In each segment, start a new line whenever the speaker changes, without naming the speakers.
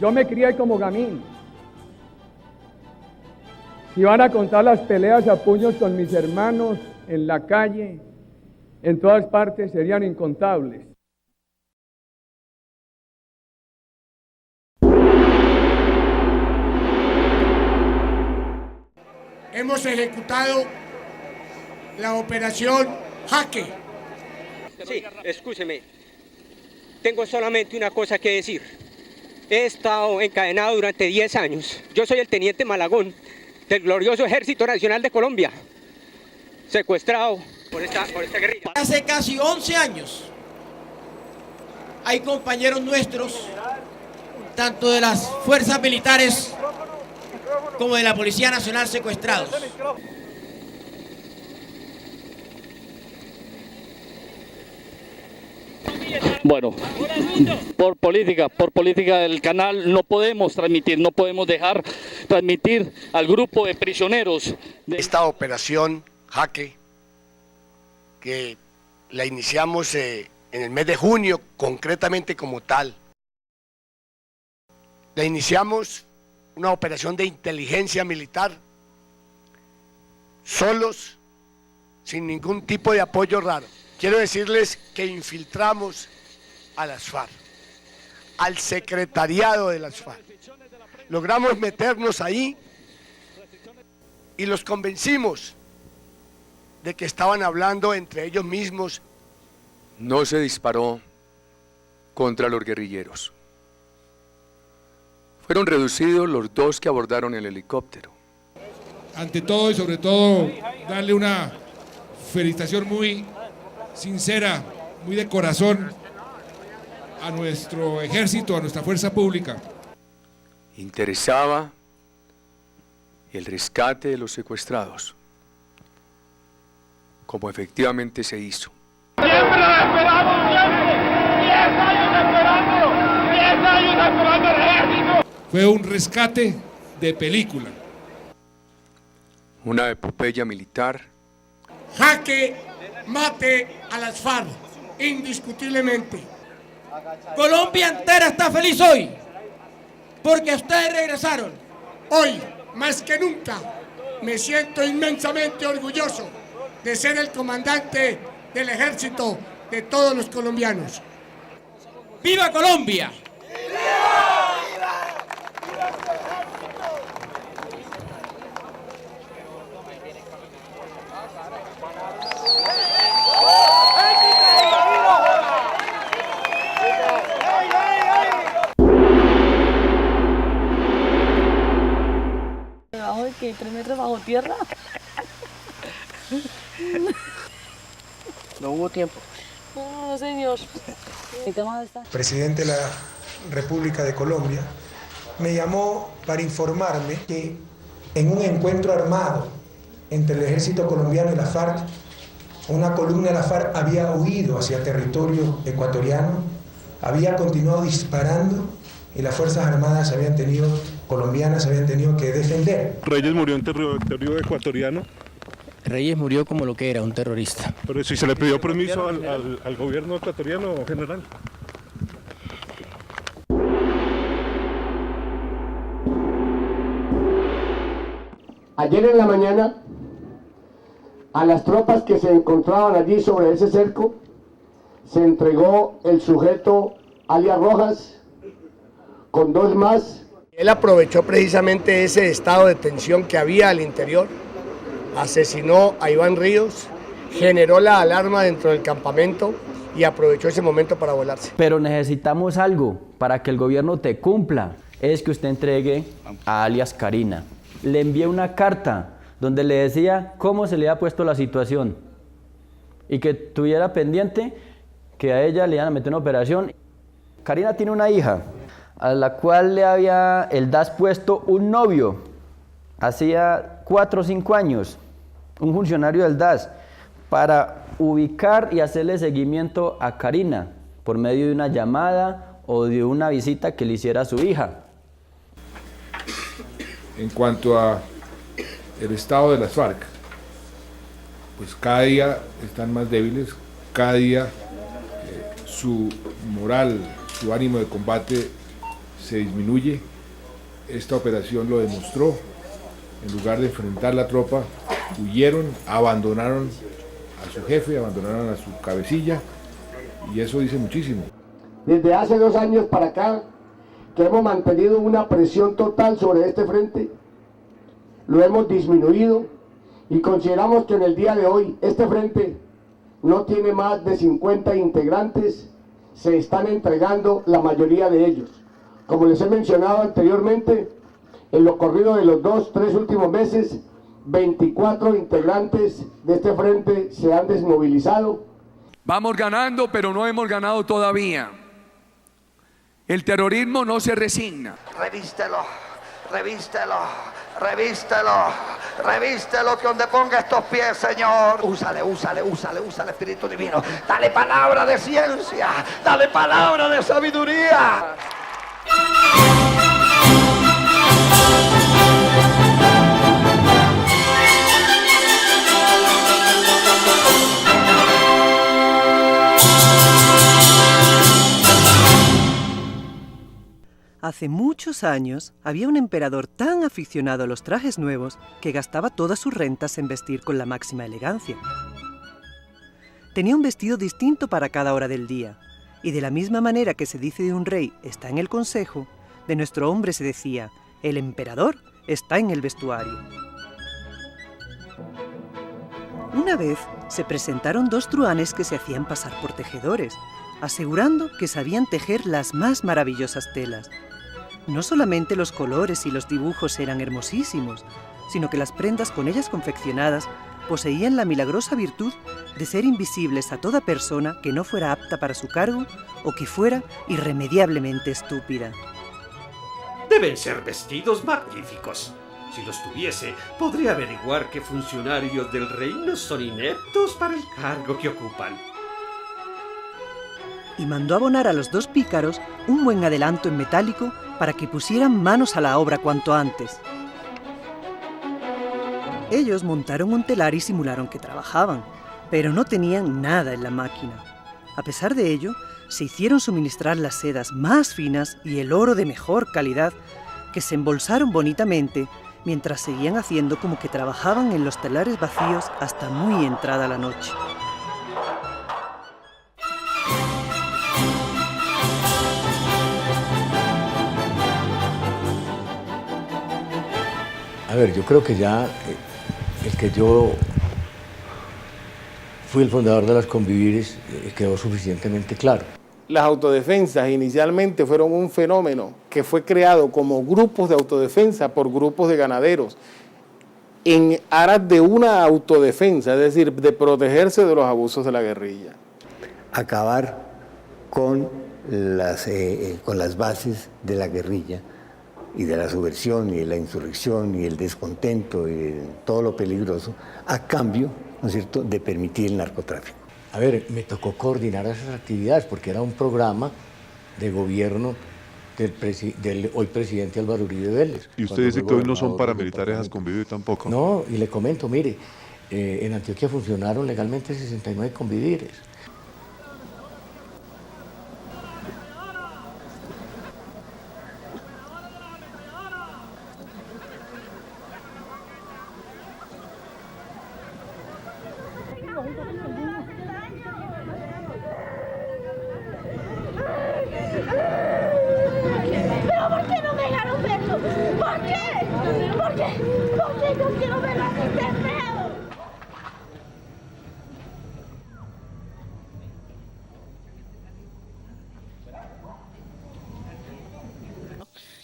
Yo me crié como gamín. Si van a contar las peleas a puños con mis hermanos en la calle, en todas partes, serían incontables.
Hemos ejecutado la operación Jaque.
Sí, escúcheme. Tengo solamente una cosa que decir. He estado encadenado durante 10 años. Yo soy el teniente Malagón del glorioso Ejército Nacional de Colombia, secuestrado por esta guerrilla.
Hace casi 11 años hay compañeros nuestros, tanto de las fuerzas militares como de la Policía Nacional, secuestrados.
Bueno, por política del canal no podemos transmitir, no podemos dejar transmitir al grupo de prisioneros.
Esta operación Jaque, que la iniciamos en el mes de junio, concretamente como tal, la iniciamos una operación de inteligencia militar, solos, sin ningún tipo de apoyo raro. Quiero decirles que infiltramos a las FARC, al secretariado de las FARC. Logramos meternos ahí y los convencimos de que estaban hablando entre ellos mismos.
No se disparó contra los guerrilleros. Fueron reducidos los 2 que abordaron el helicóptero.
Ante todo y sobre todo, darle una felicitación muy sincera, muy de corazón a nuestro ejército, a nuestra fuerza pública.
Interesaba el rescate de los secuestrados, como efectivamente se hizo.
¡Siempre lo esperamos, siempre! ¡10 años esperando! ¡10 años esperando al ejército!
Fue un rescate de película.
Una epopeya militar.
Jaque mate a las FARC, indiscutiblemente.
Colombia entera está feliz hoy, porque ustedes regresaron.
Hoy, más que nunca, me siento inmensamente orgulloso de ser el comandante del ejército de todos los colombianos.
¡Viva Colombia!
¿Debajo de qué? ¿3 metros bajo tierra?
No hubo tiempo.
No, señor.
Presidente de la República de Colombia me llamó para informarme que en un encuentro armado entre el ejército colombiano y la FARC, una columna de la FARC había huido hacia territorio ecuatoriano, había continuado disparando y las Fuerzas Armadas colombianas habían tenido que defender.
Reyes murió en territorio ecuatoriano.
Reyes murió como lo que era, un terrorista.
Pero si se le pidió permiso al gobierno ecuatoriano general.
Ayer en la mañana, a las tropas que se encontraban allí sobre ese cerco, se entregó el sujeto alias Rojas con 2 más. Él aprovechó precisamente ese estado de tensión que había al interior, asesinó a Iván Ríos, generó la alarma dentro del campamento y aprovechó ese momento para volarse.
Pero necesitamos algo para que el gobierno te cumpla, es que usted entregue a alias Karina. Le envié una carta donde le decía cómo se le había puesto la situación y que tuviera pendiente que a ella le iban a meter una operación. Karina tiene una hija a la cual le había el DAS puesto un novio, hacía 4 o 5 años, un funcionario del DAS, para ubicar y hacerle seguimiento a Karina por medio de una llamada o de una visita que le hiciera a su hija.
En cuanto a el estado de las FARC, pues cada día están más débiles, cada día su moral, su ánimo de combate se disminuye. Esta operación lo demostró. En lugar de enfrentar la tropa, huyeron, abandonaron a su jefe, abandonaron a su cabecilla, y eso dice muchísimo.
Desde hace 2 años para acá, que hemos mantenido una presión total sobre este frente, lo hemos disminuido y consideramos que en el día de hoy este frente no tiene más de 50 integrantes, se están entregando la mayoría de ellos. Como les he mencionado anteriormente, en lo corrido de los 3 últimos meses, 24 integrantes de este frente se han desmovilizado.
Vamos ganando, pero no hemos ganado todavía. El terrorismo no se resigna.
Revístelo, revístelo, revístelo, revístelo, que donde ponga estos pies, Señor. Úsale, úsale, úsale, úsale, Espíritu Divino. Dale palabra de ciencia, dale palabra de sabiduría.
Hace muchos años había un emperador tan aficionado a los trajes nuevos que gastaba todas sus rentas en vestir con la máxima elegancia. Tenía un vestido distinto para cada hora del día, y de la misma manera que se dice de un rey está en el consejo, de nuestro hombre se decía, el emperador está en el vestuario. Una vez se presentaron 2 truhanes que se hacían pasar por tejedores, asegurando que sabían tejer las más maravillosas telas. No solamente los colores y los dibujos eran hermosísimos, sino que las prendas con ellas confeccionadas poseían la milagrosa virtud de ser invisibles a toda persona que no fuera apta para su cargo o que fuera irremediablemente estúpida.
Deben ser vestidos magníficos. Si los tuviese, podría averiguar qué funcionarios del reino son ineptos para el cargo que ocupan.
Y mandó abonar a los 2 pícaros un buen adelanto en metálico para que pusieran manos a la obra cuanto antes. Ellos montaron un telar y simularon que trabajaban, pero no tenían nada en la máquina. A pesar de ello, se hicieron suministrar las sedas más finas y el oro de mejor calidad, que se embolsaron bonitamente mientras seguían haciendo como que trabajaban en los telares vacíos hasta muy entrada la noche.
A ver, yo creo que ya el que yo fui el fundador de las Convivires quedó suficientemente claro.
Las autodefensas inicialmente fueron un fenómeno que fue creado como grupos de autodefensa por grupos de ganaderos en aras de una autodefensa, es decir, de protegerse de los abusos de la guerrilla.
Acabar con las bases de la guerrilla y de la subversión y de la insurrección y el descontento y de todo lo peligroso, a cambio, ¿no es cierto?, de permitir el narcotráfico.
A ver, me tocó coordinar esas actividades porque era un programa de gobierno del hoy presidente Álvaro Uribe Vélez.
Y usted dice que hoy no son paramilitares las Convivir tampoco.
No, y le comento, mire, en Antioquia funcionaron legalmente 69 Convivires.
¿Pero por qué no me dejaron verlo? ¿Por qué? ¿Por qué? ¿Por qué no quiero verlo así tan feo?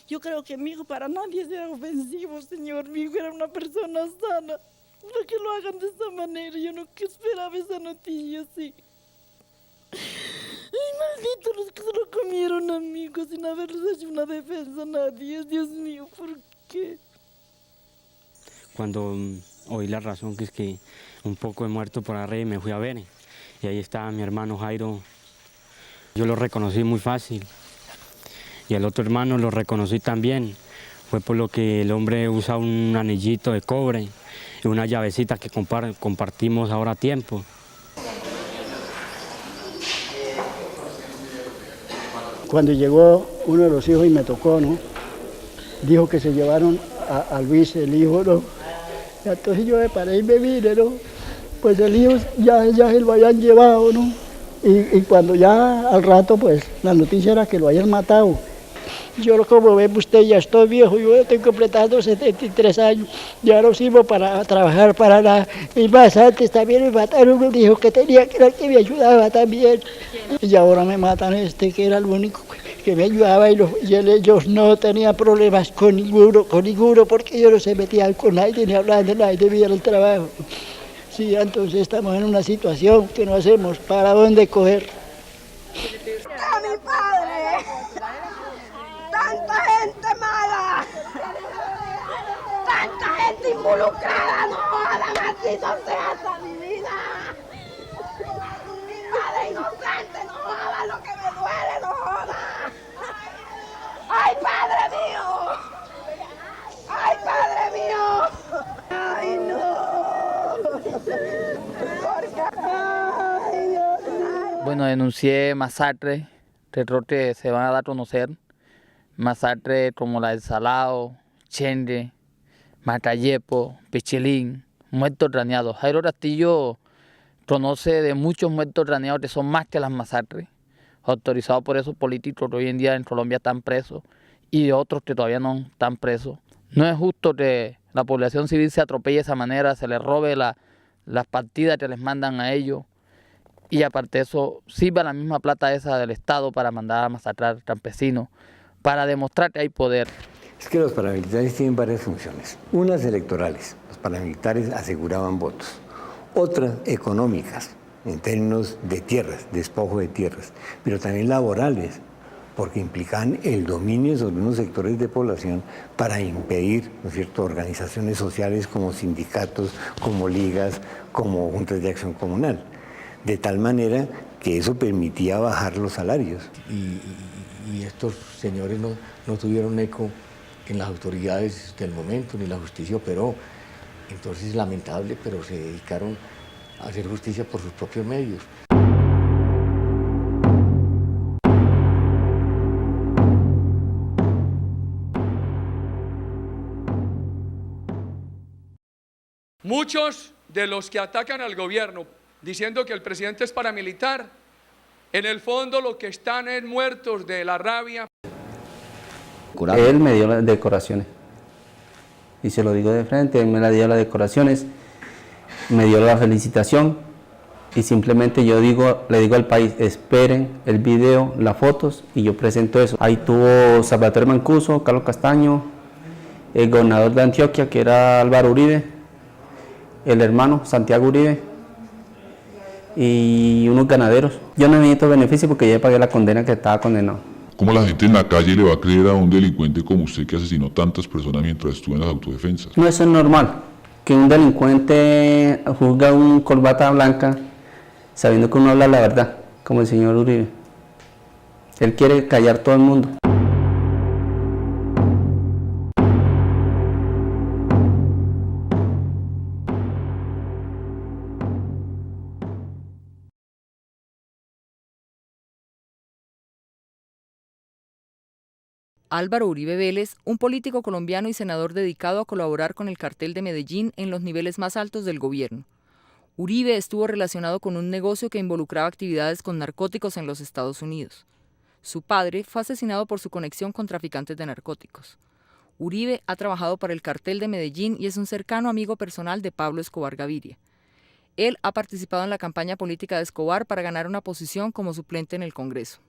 Yo creo que mi hijo para nadie sea ofensivo, señor. Mi hijo era una persona sana. No que lo hagan de esa manera. Yo no esperaba esa noticia así. Ay, malditos los que se lo comieron, amigos, sin haberles hecho una defensa a nadie. Dios mío, ¿por qué?
Cuando oí la razón, que es que un poco he muerto por arriba, me fui a ver. Y ahí estaba mi hermano Jairo. Yo lo reconocí muy fácil. Y el otro hermano lo reconocí también. Fue por lo que el hombre usa un anillito de cobre y una llavecita que compartimos ahora a tiempo.
Cuando llegó uno de los hijos y me tocó, ¿no? Dijo que se llevaron a Luis, el hijo, ¿no? Y entonces yo me paré y me vine, ¿no? Pues el hijo ya se lo habían llevado, ¿no? Y cuando ya al rato, pues la noticia era que lo habían matado. Yo, como ve usted, ya estoy viejo, yo estoy completando 73 años, ya no sirvo para trabajar para nada. Y más antes también me mataron un hijo que tenía, que era el que me ayudaba también. Y ahora me matan que era el único que me ayudaba y ellos no tenían problemas con ninguno, porque ellos no se metían con nadie, ni hablaban de nadie, debían el trabajo. Sí, entonces estamos en una situación que no hacemos, ¿para dónde coger?
¡A mi padre! ¡Tanta gente mala! ¡Tanta gente involucrada! ¡No jodan así, no se hace mi vida! ¡Mi padre inocente! ¡No jodan lo que me duele! ¡No jodan! ¡Ay, padre mío! ¡Ay, padre mío! ¡Ay, no! ¡Ay, Dios!
Bueno, denuncié masacres, que se van a dar a conocer. Masacres como la de Salao, Chende, Matayepo, Pichilín, muertos craneados. Jairo Castillo conoce de muchos muertos craneados que son más que las masacres, autorizados por esos políticos que hoy en día en Colombia están presos y de otros que todavía no están presos. No es justo que la población civil se atropelle de esa manera, se les robe las partidas que les mandan a ellos y aparte de eso sirva la misma plata esa del Estado para mandar a masacrar campesinos, para demostrar que hay poder.
Es que los paramilitares tienen varias funciones. Unas electorales, los paramilitares aseguraban votos. Otras económicas, en términos de tierras, despojo de tierras, pero también laborales, porque implican el dominio sobre unos sectores de población para impedir, ¿no es cierto?, organizaciones sociales como sindicatos, como ligas, como juntas de acción comunal. De tal manera que eso permitía bajar los salarios.
Y estos señores no tuvieron eco en las autoridades del momento, ni la justicia operó. Entonces es lamentable, pero se dedicaron a hacer justicia por sus propios medios.
Muchos de los que atacan al gobierno diciendo que el presidente es paramilitar, en el fondo lo que están es muertos de la rabia.
Él me dio las decoraciones, y se lo digo de frente, él me la dio las decoraciones, me dio la felicitación, y simplemente yo le digo al país, esperen el video, las fotos, y yo presento eso. Ahí tuvo Salvatore Mancuso, Carlos Castaño, el gobernador de Antioquia, que era Álvaro Uribe, el hermano Santiago Uribe, y unos ganaderos. Yo no necesito beneficio porque ya pagué la condena que estaba condenado.
¿Cómo la gente en la calle le va a creer a un delincuente como usted que asesinó tantas personas mientras estuvo en las autodefensas?
No, eso es normal, que un delincuente juzga un corbata blanca sabiendo que uno habla la verdad, como el señor Uribe. Él quiere callar todo el mundo.
Álvaro Uribe Vélez, un político colombiano y senador dedicado a colaborar con el cartel de Medellín en los niveles más altos del gobierno. Uribe estuvo relacionado con un negocio que involucraba actividades con narcóticos en los Estados Unidos. Su padre fue asesinado por su conexión con traficantes de narcóticos. Uribe ha trabajado para el cartel de Medellín y es un cercano amigo personal de Pablo Escobar Gaviria. Él ha participado en la campaña política de Escobar para ganar una posición como suplente en el Congreso.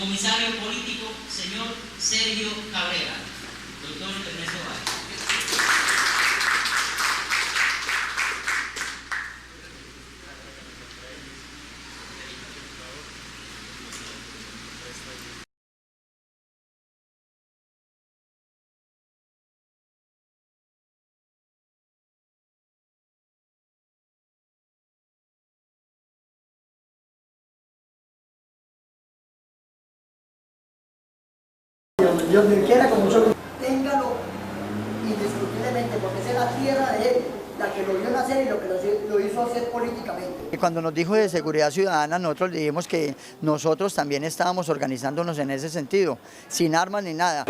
Comisario político, señor Sergio Cabrera. Doctor Ernesto Valle.
Dios me quiera con mucho gusto. Téngalo indiscutiblemente, porque esa es la tierra de él, la que lo vio nacer y lo que lo hizo hacer políticamente. Cuando nos dijo de seguridad ciudadana, nosotros le dijimos que nosotros también estábamos organizándonos en ese sentido, sin armas ni nada.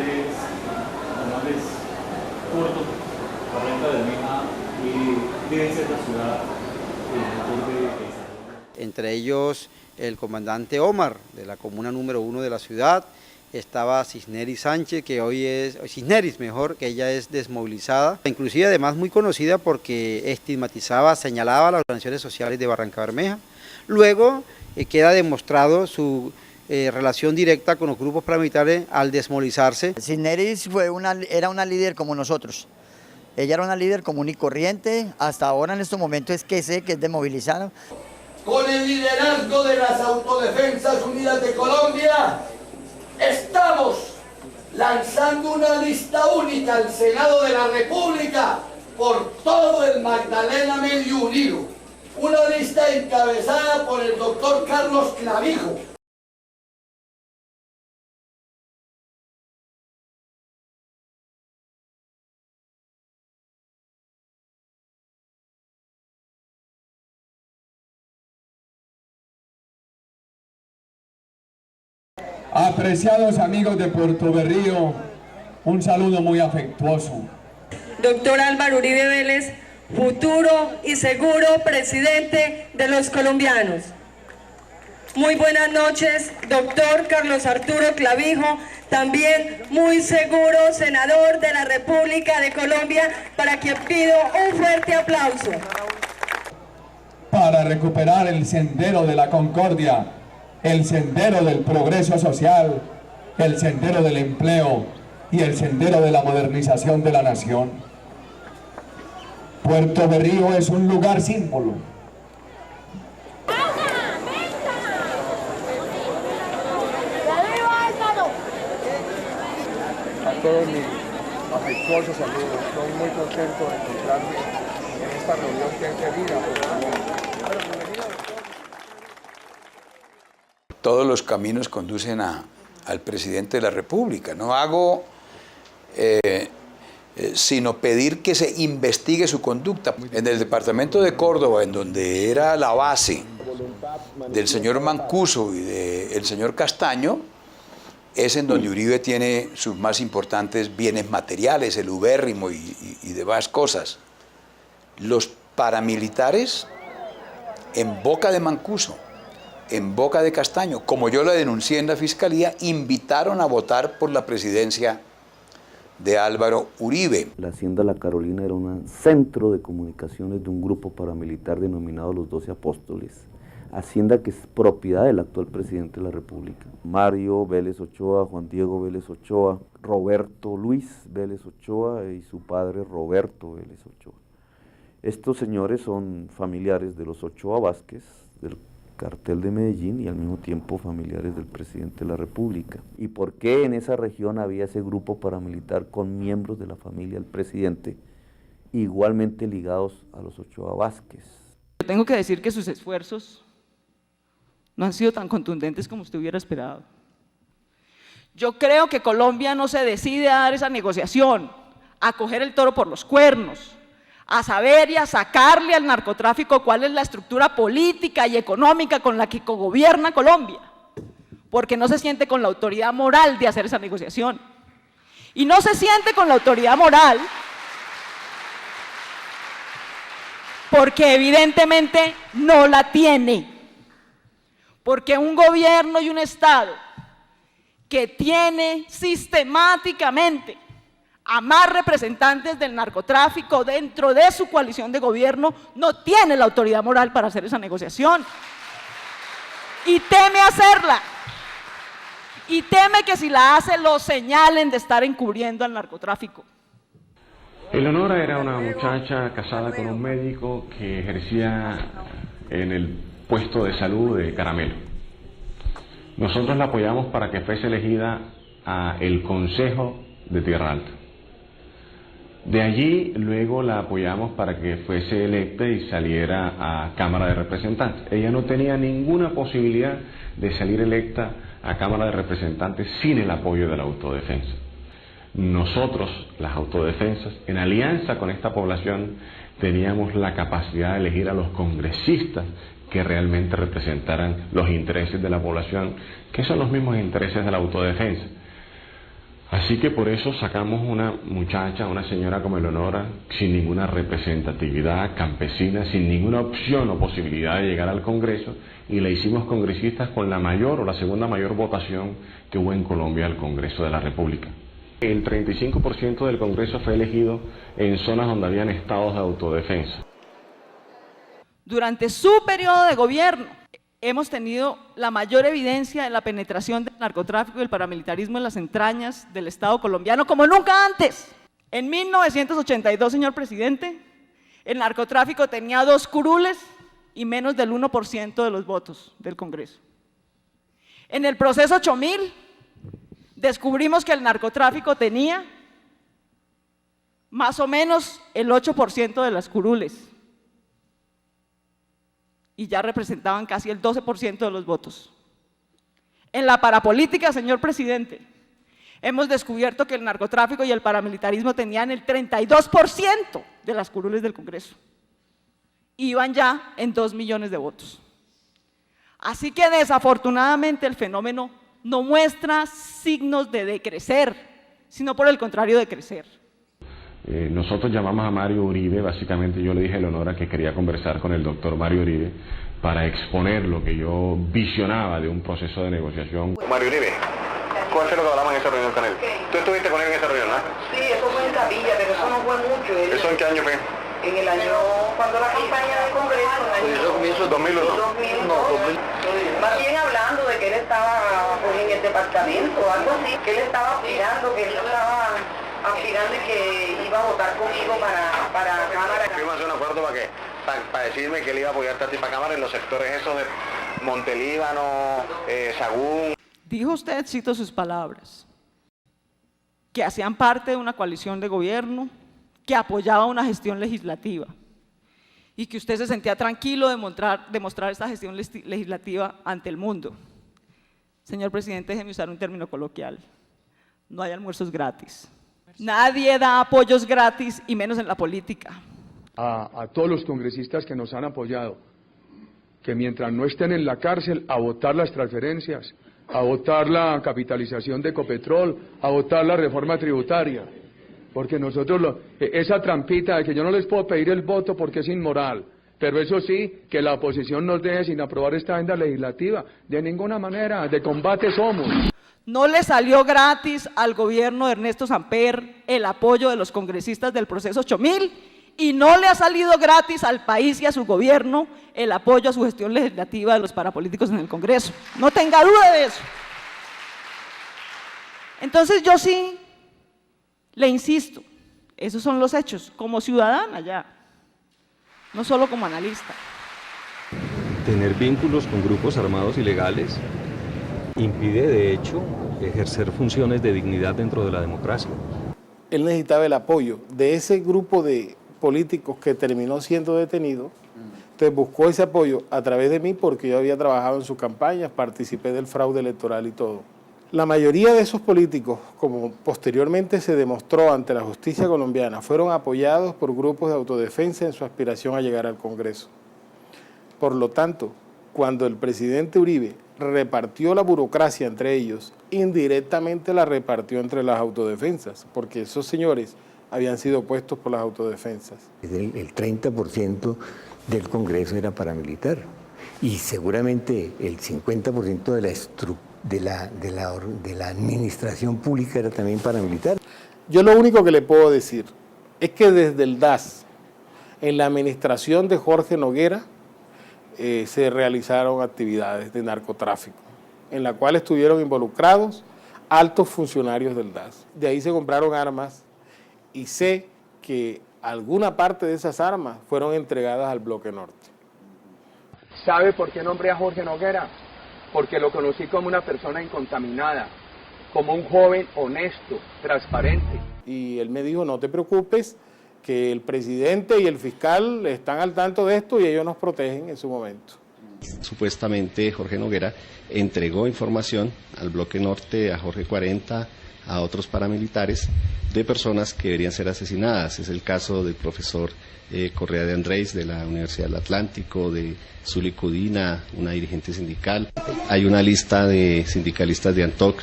Entre ellos el comandante Omar, de la comuna número 1 de la ciudad. Estaba Cisneris Sánchez, que hoy es, Cisneris mejor, que ella es desmovilizada, inclusive además muy conocida porque estigmatizaba, señalaba a las organizaciones sociales de Barranca Bermeja. Luego queda demostrado su relación directa con los grupos paramilitares al desmovilizarse.
Cisneris era una líder como nosotros. Ella era una líder común y corriente, hasta ahora en estos momentos es que sé que es desmovilizada.
Con el liderazgo de las Autodefensas Unidas de Colombia, estamos lanzando una lista única al Senado de la República por todo el Magdalena Medio Unido. Una lista encabezada por el doctor Carlos Clavijo.
Apreciados amigos de Puerto Berrío, un saludo muy afectuoso.
Doctor Álvaro Uribe Vélez, futuro y seguro presidente de los colombianos. Muy buenas noches, doctor Carlos Arturo Clavijo, también muy seguro senador de la República de Colombia, para quien pido un fuerte aplauso.
Para recuperar el sendero de la concordia, el sendero del progreso social, el sendero del empleo y el sendero de la modernización de la nación. Puerto Berrío es un lugar símbolo.
A todos mis afectuosos saludos, estoy muy contento de encontrarme en esta reunión que es de vida, por favor.
Todos los caminos conducen al presidente de la República. No hago sino pedir que se investigue su conducta. En el departamento de Córdoba, en donde era la base del señor Mancuso y del señor Castaño, es en donde Uribe tiene sus más importantes bienes materiales, el ubérrimo y demás cosas. Los paramilitares, en boca de Mancuso, en boca de Castaño, como yo la denuncié en la Fiscalía, invitaron a votar por la presidencia de Álvaro Uribe.
La Hacienda La Carolina era un centro de comunicaciones de un grupo paramilitar denominado Los 12 Apóstoles. Hacienda que es propiedad del actual presidente de la República. Mario Vélez Ochoa, Juan Diego Vélez Ochoa, Roberto Luis Vélez Ochoa y su padre Roberto Vélez Ochoa. Estos señores son familiares de los Ochoa Vázquez, del cartel de Medellín, y al mismo tiempo familiares del presidente de la República. ¿Y por qué en esa región había ese grupo paramilitar con miembros de la familia del presidente, igualmente ligados a los Ochoa Vázquez?
Tengo que decir que sus esfuerzos no han sido tan contundentes como usted hubiera esperado. Yo creo que Colombia no se decide a dar esa negociación, a coger el toro por los cuernos, a saber y a sacarle al narcotráfico cuál es la estructura política y económica con la que gobierna Colombia, porque no se siente con la autoridad moral de hacer esa negociación. Y no se siente con la autoridad moral porque evidentemente no la tiene. Porque un gobierno y un Estado que tiene sistemáticamente a más representantes del narcotráfico dentro de su coalición de gobierno no tiene la autoridad moral para hacer esa negociación y teme hacerla. y teme que si la hace lo señalen de estar encubriendo al narcotráfico.
Eleonora era una muchacha casada con un médico que ejercía en el puesto de salud de Caramelo. Nosotros la apoyamos para que fuese elegida a el Consejo de Tierra Alta. De allí luego la apoyamos para que fuese electa y saliera a Cámara de Representantes. Ella no tenía ninguna posibilidad de salir electa a Cámara de Representantes sin el apoyo de la autodefensa. Nosotros, las autodefensas, en alianza con esta población, teníamos la capacidad de elegir a los congresistas que realmente representaran los intereses de la población, que son los mismos intereses de la autodefensa. Así que por eso sacamos una muchacha, una señora como Eleonora, sin ninguna representatividad campesina, sin ninguna opción o posibilidad de llegar al Congreso, y la hicimos congresistas con la mayor o la segunda mayor votación que hubo en Colombia al Congreso de la República. El 35% del Congreso fue elegido en zonas donde habían estados de autodefensa.
Durante su periodo de gobierno hemos tenido la mayor evidencia de la penetración del narcotráfico y el paramilitarismo en las entrañas del Estado colombiano como nunca antes. En 1982, señor presidente, el narcotráfico tenía 2 curules y menos del 1% de los votos del Congreso. En el proceso 8000, descubrimos que el narcotráfico tenía más o menos el 8% de las curules y ya representaban casi el 12% de los votos. En la parapolítica, señor presidente, hemos descubierto que el narcotráfico y el paramilitarismo tenían el 32% de las curules del Congreso. Iban ya en 2 millones de votos. Así que desafortunadamente el fenómeno no muestra signos de decrecer, sino por el contrario de crecer.
Nosotros llamamos a Mario Uribe, básicamente yo le dije a Eleonora que quería conversar con el doctor Mario Uribe para exponer lo que yo visionaba de un proceso de negociación.
Mario Uribe, ¿cuál fue lo que hablamos en esa reunión con él? ¿Tú estuviste con él en esa reunión, no?
Sí, eso fue en Capilla, pero eso no fue mucho.
¿Eso en qué año fue?
En el año, cuando la campaña del Congreso, en el año
2001.
2002. Más bien hablando de que él estaba en el departamento, algo así, que él estaba aspirando, que él estaba aspirando y que iba a votar conmigo para Cámara.
Firmas un acuerdo para decirme que él iba a apoyar a para Cámara en los sectores esos de Montelíbano, Sagún.
Dijo usted, cito sus palabras, que hacían parte de una coalición de gobierno, que apoyaba una gestión legislativa y que usted se sentía tranquilo de mostrar esta gestión legislativa ante el mundo. Señor presidente, déjeme usar un término coloquial. No hay almuerzos gratis. Nadie da apoyos gratis y menos en la política.
A todos los congresistas que nos han apoyado, que mientras no estén en la cárcel, a votar las transferencias, a votar la capitalización de Ecopetrol, a votar la reforma tributaria. Porque nosotros, esa trampita de que yo no les puedo pedir el voto porque es inmoral, pero eso sí, que la oposición nos deje sin aprobar esta agenda legislativa, de ninguna manera, de combate somos.
No le salió gratis al gobierno de Ernesto Samper el apoyo de los congresistas del proceso 8000 y no le ha salido gratis al país y a su gobierno el apoyo a su gestión legislativa de los parapolíticos en el Congreso. No tenga duda de eso. Entonces yo sí le insisto, esos son los hechos, como ciudadana ya, no solo como analista.
Tener vínculos con grupos armados ilegales impide, de hecho, ejercer funciones de dignidad dentro de la democracia.
Él necesitaba el apoyo de ese grupo de políticos que terminó siendo detenido, entonces buscó ese apoyo a través de mí porque yo había trabajado en sus campañas, participé del fraude electoral y todo. La mayoría de esos políticos, como posteriormente se demostró ante la justicia colombiana, fueron apoyados por grupos de autodefensa en su aspiración a llegar al Congreso. Por lo tanto, cuando el presidente Uribe repartió la burocracia entre ellos, indirectamente la repartió entre las autodefensas, porque esos señores habían sido puestos por las autodefensas.
El 30% del Congreso era paramilitar y seguramente el 50% de la administración pública era también paramilitar.
Yo lo único que le puedo decir es que desde el DAS, en la administración de Jorge Noguera, se realizaron actividades de narcotráfico. en la cual estuvieron involucrados altos funcionarios del DAS. De ahí se compraron armas y sé que alguna parte de esas armas fueron entregadas al Bloque Norte.
¿Sabe por qué nombré a Jorge Noguera? Porque lo conocí como una persona incontaminada, como un joven honesto, transparente.
Y él me dijo, no te preocupes, que el presidente y el fiscal están al tanto de esto y ellos nos protegen en su momento.
Supuestamente Jorge Noguera entregó información al Bloque Norte, a Jorge 40, a otros paramilitares, de personas que deberían ser asesinadas. Es el caso del profesor Correa de Andrés de la Universidad del Atlántico, de Zuli Cudina, una dirigente sindical. Hay una lista de sindicalistas de Antoc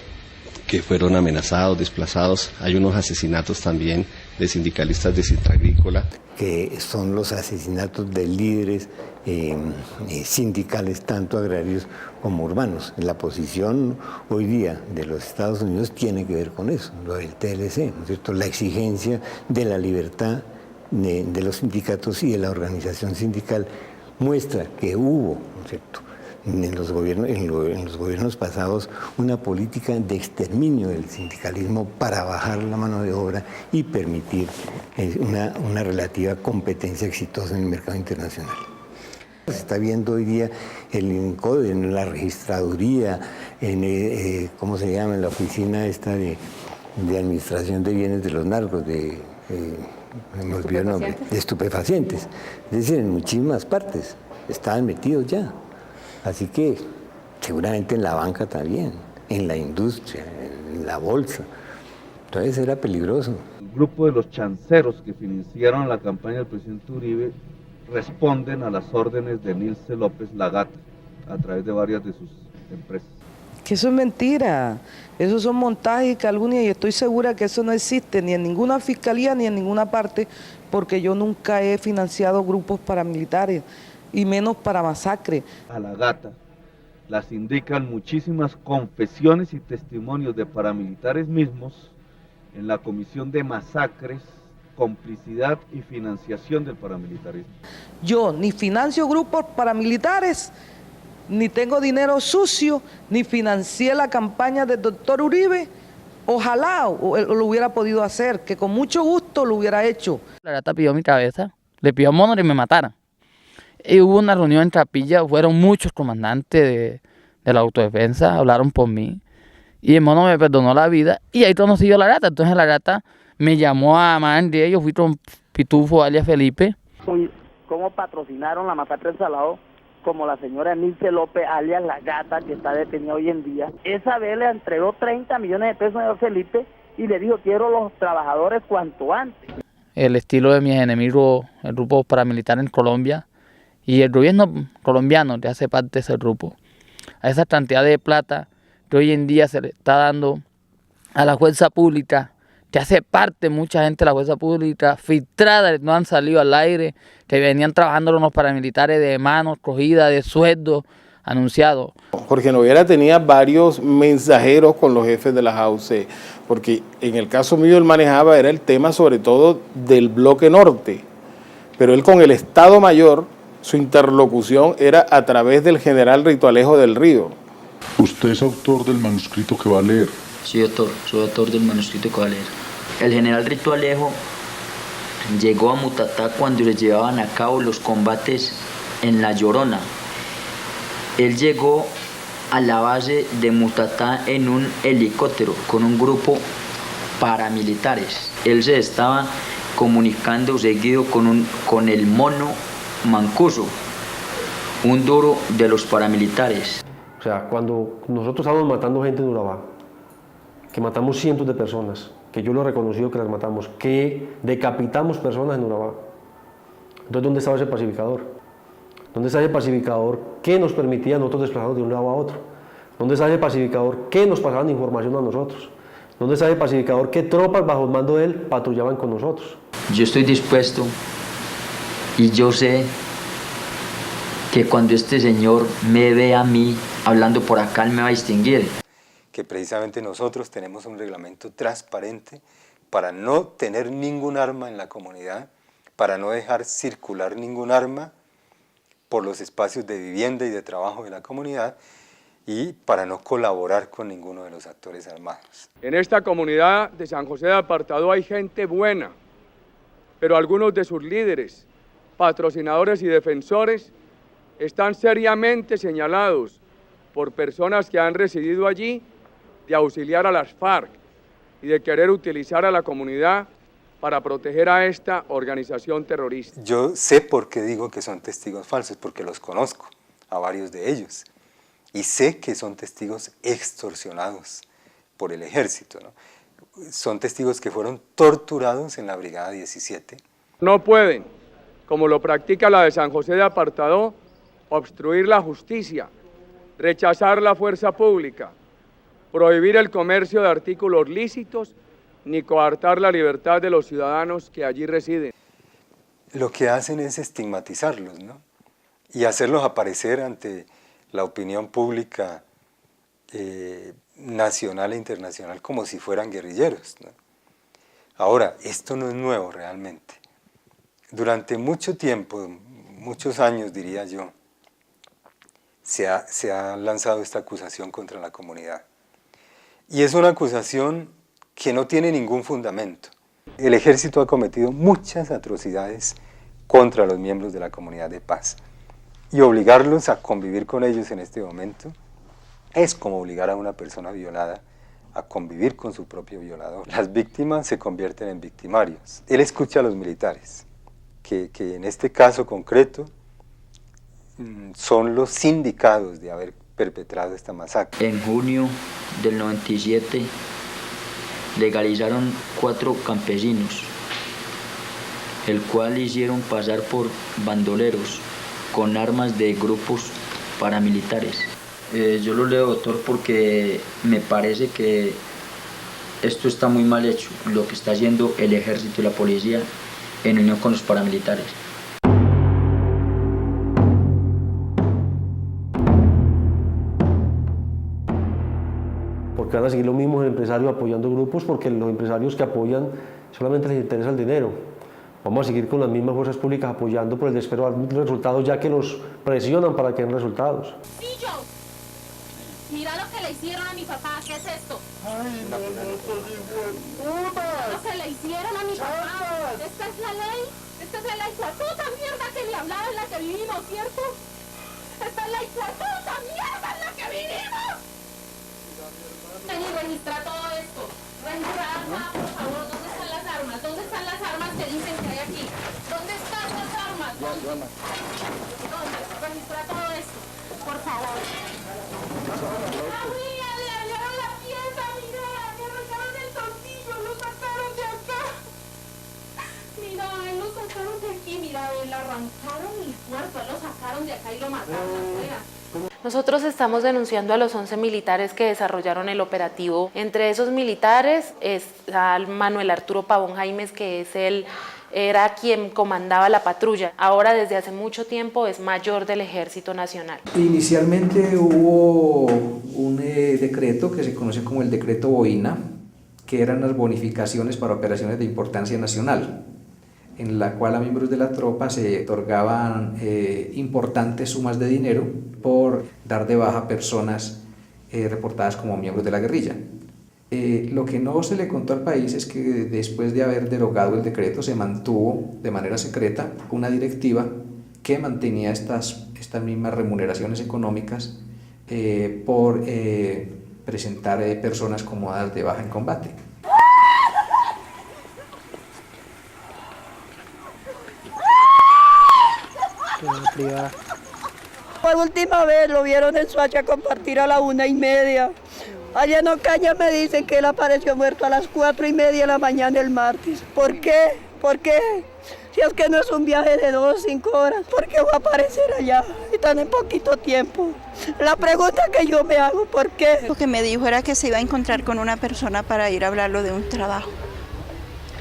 que fueron amenazados, desplazados. Hay unos asesinatos también de sindicalistas de Sintra Agrícola.
Que son los asesinatos de líderes sindicales, tanto agrarios como urbanos. La posición hoy día de los Estados Unidos tiene que ver con eso, lo del TLC, ¿no es cierto? La exigencia de la libertad de los sindicatos y de la organización sindical muestra que hubo, ¿no es cierto?, en los gobiernos pasados una política de exterminio del sindicalismo para bajar la mano de obra y permitir una relativa competencia exitosa en el mercado internacional. Se está viendo hoy día el INCODE, en la registraduría, ¿cómo se llama?, en la oficina esta de administración de bienes de los narcos, me olvidé el nombre, de estupefacientes. Es decir, en muchísimas partes estaban metidos ya. Así que seguramente en la banca también, en la industria, en la bolsa. Entonces era peligroso.
El grupo de los chanceros que financiaron la campaña del presidente Uribe responden a las órdenes de Nilce López Lagata a través de varias de sus empresas.
Que eso es mentira, esos son montajes y calumnias y estoy segura que eso no existe ni en ninguna fiscalía ni en ninguna parte, porque yo nunca he financiado grupos paramilitares y menos para masacre.
A Lagata las indican muchísimas confesiones y testimonios de paramilitares mismos en la comisión de masacres, complicidad y financiación del paramilitarismo.
Yo ni financio grupos paramilitares, ni tengo dinero sucio, ni financié la campaña del doctor Uribe. Ojalá lo hubiera podido hacer, que con mucho gusto lo hubiera hecho.
La rata pidió mi cabeza, le pidió a Mono que me matara. Y hubo una reunión en Trapilla, fueron muchos comandantes de la autodefensa, hablaron por mí. Y el Mono me perdonó la vida y ahí conocí yo a la rata. Entonces la rata me llamó a Mandy, yo fui con Pitufo alias Felipe.
¿Cómo patrocinaron la masacre en Salado? Como la señora Nilce López alias La Gata, que está detenida hoy en día. Esa vez le entregó 30 millones de pesos a Felipe y le dijo, quiero los trabajadores cuanto antes.
El estilo de mis enemigos, el grupo paramilitar en Colombia, y el gobierno colombiano te hace parte de ese grupo. A esa cantidad de plata que hoy en día se le está dando a la fuerza pública, que hace parte mucha gente de la fuerza pública, filtrada, no han salido al aire, que venían trabajando con los paramilitares de manos cogidas, de sueldos anunciados.
Jorge Noguera tenía varios mensajeros con los jefes de las AUC, porque en el caso mío él manejaba, era el tema sobre todo del Bloque Norte, pero él con el Estado Mayor, su interlocución era a través del general Ritualejo del Río.
¿Usted es autor del manuscrito que va a leer?
Soy autor del manuscrito que va a leer. El general Ritualejo llegó a Mutatá cuando se llevaban a cabo los combates en La Llorona. Él llegó a la base de Mutatá en un helicóptero con un grupo paramilitares. Él se estaba comunicando seguido con el Mono Mancuso, un duro de los paramilitares.
O sea, cuando nosotros estábamos matando gente en Urabá, que matamos cientos de personas, que yo lo he reconocido que las matamos, que decapitamos personas en Urabá. Entonces, ¿dónde estaba ese pacificador? ¿Dónde está ese pacificador que nos permitía a nosotros desplazarnos de un lado a otro? ¿Dónde está ese pacificador que nos pasaban información a nosotros? ¿Dónde está ese pacificador que tropas bajo el mando de él patrullaban con nosotros?
Yo estoy dispuesto y yo sé que cuando este señor me ve a mí hablando por acá, él me va a distinguir.
Que precisamente nosotros tenemos un reglamento transparente para no tener ningún arma en la comunidad, para no dejar circular ningún arma por los espacios de vivienda y de trabajo de la comunidad, y para no colaborar con ninguno de los actores armados.
En esta comunidad de San José de Apartadó hay gente buena, pero algunos de sus líderes, patrocinadores y defensores están seriamente señalados por personas que han residido allí de auxiliar a las FARC y de querer utilizar a la comunidad para proteger a esta organización terrorista.
Yo sé por qué digo que son testigos falsos, porque los conozco, a varios de ellos, y sé que son testigos extorsionados por el ejército, ¿no? Son testigos que fueron torturados en la Brigada 17.
No pueden, como lo practica la de San José de Apartadó, obstruir la justicia, rechazar la fuerza pública, prohibir el comercio de artículos lícitos, ni coartar la libertad de los ciudadanos que allí residen.
Lo que hacen es estigmatizarlos, ¿no? Y hacerlos aparecer ante la opinión pública nacional e internacional como si fueran guerrilleros, ¿no? Ahora, esto no es nuevo realmente. Durante mucho tiempo, muchos años diría yo, se ha lanzado esta acusación contra la comunidad. Y es una acusación que no tiene ningún fundamento. El ejército ha cometido muchas atrocidades contra los miembros de la comunidad de paz. Y obligarlos a convivir con ellos en este momento es como obligar a una persona violada a convivir con su propio violador. Las víctimas se convierten en victimarios. Él escucha a los militares, que en este caso concreto son los sindicados de haber perpetrado esta masacre.
En junio del 97 legalizaron 4 campesinos, el cual hicieron pasar por bandoleros con armas de grupos paramilitares. Yo lo leo, doctor, porque me parece que esto está muy mal hecho, lo que está haciendo el ejército y la policía en unión con los paramilitares.
Porque van a seguir los mismos empresarios apoyando grupos, porque los empresarios que apoyan solamente les interesa el dinero. Vamos a seguir con las mismas fuerzas públicas apoyando por el desespero de resultados, ya que los presionan para que den resultados.
Mira lo que le hicieron a mi papá, ¿qué es esto?
Ay, no,
Lo que le hicieron a mi papá. Esta es la ley, esta es la puta mierda que le hablaba en la que vivimos, ¿cierto? Esta es la puta mierda en la que vivimos. Ven y registra todo esto. Registra, por favor, ¿dónde están las armas? ¿Dónde están las armas que dicen que hay aquí? ¿Dónde están las armas? ¿Dónde? Registra todo esto, por favor. ¡Mira, le hallaron la pieza! ¡Mira, le arrancaron el tornillo! ¡Lo sacaron de acá! Mira, lo sacaron de aquí. Mira, le arrancaron el cuerpo, lo sacaron de acá y lo mataron afuera.
Nosotros estamos denunciando a los 11 militares que desarrollaron el operativo. Entre esos militares está Manuel Arturo Pavón Jaimes, que era quien comandaba la patrulla. Ahora, desde hace mucho tiempo, es mayor del Ejército Nacional.
Inicialmente hubo un decreto que se conoce como el decreto Boina, que eran las bonificaciones para operaciones de importancia nacional, en la cual a miembros de la tropa se otorgaban importantes sumas de dinero por dar de baja personas reportadas como miembros de la guerrilla. Lo que no se le contó al país es que después de haber derogado el decreto se mantuvo de manera secreta una directiva que mantenía estas mismas remuneraciones económicas por presentar personas como dadas de baja en combate.
Por última vez lo vieron en Soacha compartir a la 1:30. Allá en Ocaña me dicen que él apareció muerto a las 4:30 de la mañana el martes. ¿Por qué? ¿Por qué? Si es que no es un viaje de 2 o 5 horas, ¿por qué va a aparecer allá y tan en poquito tiempo? La pregunta que yo me hago, ¿por qué?
Lo que me dijo era que se iba a encontrar con una persona para ir a hablarlo de un trabajo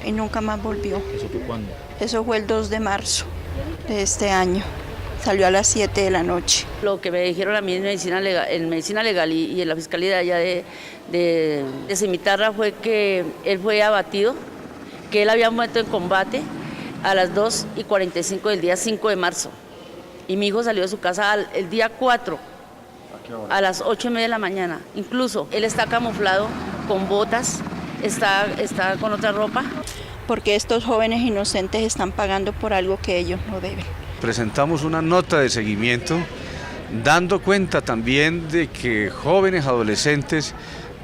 y nunca más volvió.
¿Eso fue cuándo?
Eso fue el 2 de marzo de este año. Salió a las 7 de la noche.
Lo que me dijeron a mí en medicina legal y en la fiscalía allá de Cimitarra fue que él fue abatido, que él había muerto en combate a las 2:45 del día 5 de marzo. Y mi hijo salió de su casa el día 4 A las 8:30 de la mañana. Incluso él está camuflado con botas, está con otra ropa.
Porque estos jóvenes inocentes están pagando por algo que ellos no deben.
Presentamos una nota de seguimiento dando cuenta también de que jóvenes adolescentes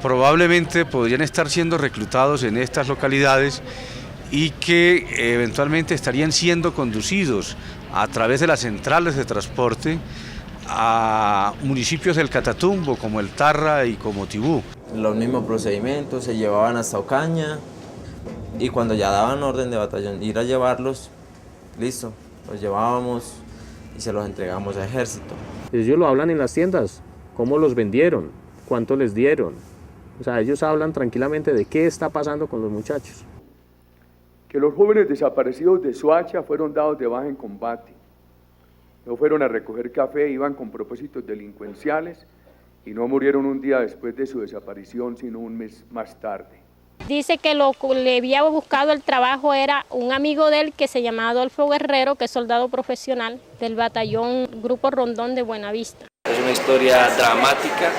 probablemente podrían estar siendo reclutados en estas localidades y que eventualmente estarían siendo conducidos a través de las centrales de transporte a municipios del Catatumbo como El Tarra y como Tibú.
Los mismos procedimientos se llevaban hasta Ocaña y cuando ya daban orden de batallón ir a llevarlos, listo, los llevábamos y se los entregamos a Ejército.
Ellos lo hablan en las tiendas, cómo los vendieron, cuánto les dieron. O sea, ellos hablan tranquilamente de qué está pasando con los muchachos.
Que los jóvenes desaparecidos de Soacha fueron dados de baja en combate. No fueron a recoger café, iban con propósitos delincuenciales y no murieron un día después de su desaparición, sino un mes más tarde.
Dice que lo que le había buscado el trabajo era un amigo de él que se llama Adolfo Guerrero, que es soldado profesional del batallón Grupo Rondón de Buenavista.
Es una historia dramática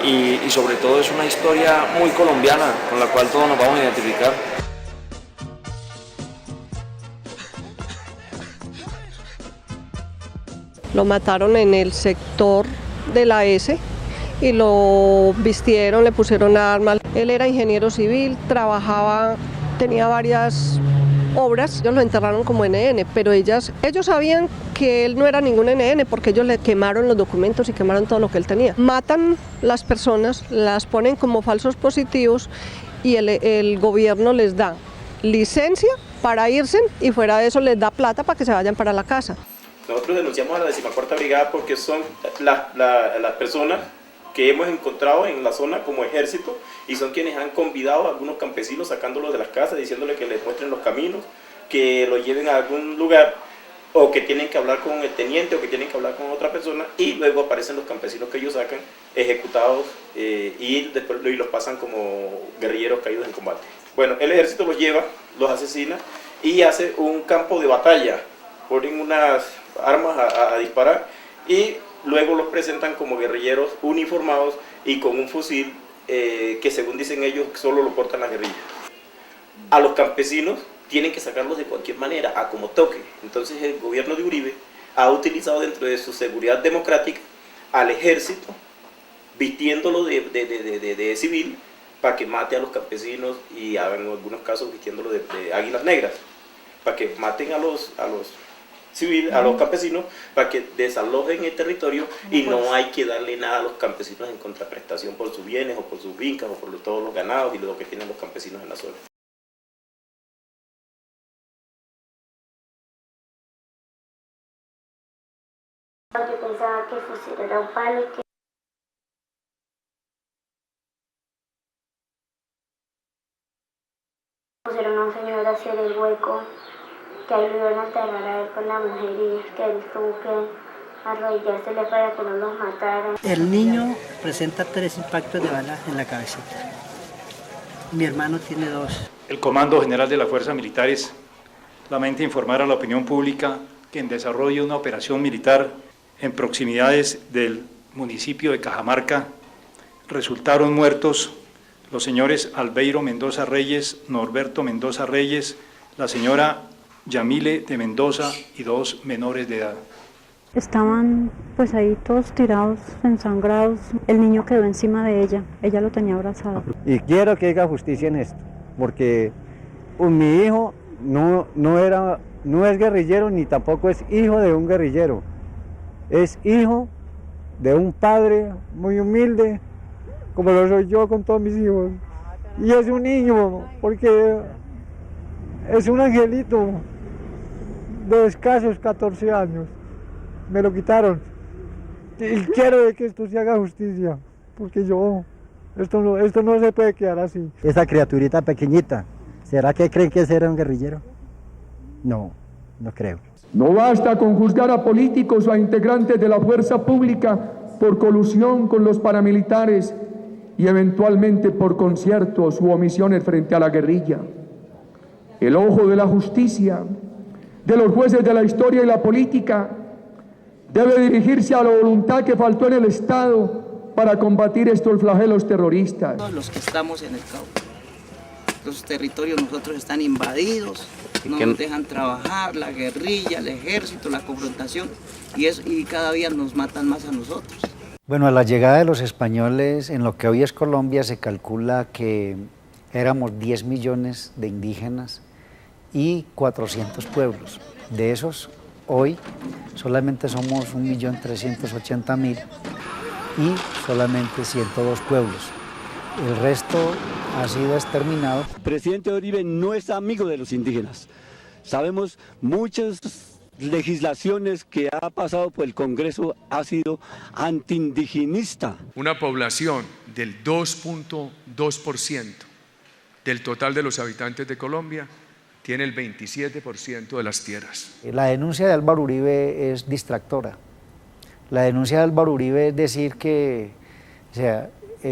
y sobre todo es una historia muy colombiana con la cual todos nos vamos a identificar.
Lo mataron en el sector de la S y lo vistieron, le pusieron armas. Él era ingeniero civil, trabajaba, tenía varias obras. Ellos lo enterraron como NN, pero ellos sabían que él no era ningún NN porque ellos le quemaron los documentos y quemaron todo lo que él tenía. Matan las personas, las ponen como falsos positivos y el gobierno les da licencia para irse y fuera de eso les da plata para que se vayan para la casa.
Nosotros denunciamos a la 14ª Brigada porque son las personas que hemos encontrado en la zona como Ejército y son quienes han convidado a algunos campesinos sacándolos de las casas, diciéndoles que les muestren los caminos, que los lleven a algún lugar o que tienen que hablar con el teniente o que tienen que hablar con otra persona y luego aparecen los campesinos que ellos sacan ejecutados y después los pasan como guerrilleros caídos en combate. Bueno, el Ejército los lleva, los asesina y hace un campo de batalla, ponen unas armas a disparar y luego los presentan como guerrilleros uniformados y con un fusil que según dicen ellos solo lo portan las guerrillas. A los campesinos tienen que sacarlos de cualquier manera, a como toque. Entonces el gobierno de Uribe ha utilizado dentro de su seguridad democrática al ejército, vistiéndolo de civil para que mate a los campesinos y en algunos casos vistiéndolo de águilas negras, para que maten a los campesinos, para que desalojen el territorio y no hay que darle nada a los campesinos en contraprestación por sus bienes o por sus fincas o por todos los ganados y lo que tienen los campesinos en la zona.
Yo pensaba que el fusil era un palo y que pusieron a un señor a hacer el hueco, que ahí lo iban a enterrar a él con la mujer y que él tuvo que arrodillársele para que no los mataran.
El niño presenta 3 impactos de bala en la cabecita. Mi hermano tiene 2.
El Comando General de las Fuerzas Militares lamenta informar a la opinión pública que en desarrollo de una operación militar en proximidades del municipio de Cajamarca resultaron muertos los señores Albeiro Mendoza Reyes, Norberto Mendoza Reyes, la señora Yamile de Mendoza y 2 menores de edad.
Estaban pues ahí todos tirados, ensangrados. El niño quedó encima de ella lo tenía abrazado.
Y quiero que haya justicia en esto, porque mi hijo no es guerrillero ni tampoco es hijo de un guerrillero. Es hijo de un padre muy humilde, como lo soy yo con todos mis hijos. Y es un niño, porque es un angelito de escasos 14 años. Me lo quitaron. Y quiero que esto se haga justicia, porque esto no se puede quedar así.
Esa criaturita pequeñita, ¿será que creen que ese era un guerrillero? No creo.
No basta con juzgar a políticos o a integrantes de la fuerza pública por colusión con los paramilitares y eventualmente por conciertos u omisiones frente a la guerrilla. El ojo de la justicia, de los jueces de la historia y la política, debe dirigirse a la voluntad que faltó en el Estado para combatir estos flagelos terroristas.
Todos los que estamos en el Cauca, los territorios nosotros están invadidos, no nos dejan trabajar, la guerrilla, el ejército, la confrontación, y cada día nos matan más a nosotros.
Bueno, a la llegada de los españoles en lo que hoy es Colombia se calcula que éramos 10 millones de indígenas y 400 pueblos. De esos, hoy solamente somos 1.380.000 y solamente 102 pueblos. El resto ha sido exterminado.
El presidente Uribe no es amigo de los indígenas. Sabemos muchas legislaciones que ha pasado por el Congreso ha sido antiindigenista.
Una población del 2.2% del total de los habitantes de Colombia tiene el 27% de las tierras.
La denuncia de Álvaro Uribe es distractora. La denuncia de Álvaro Uribe es decir que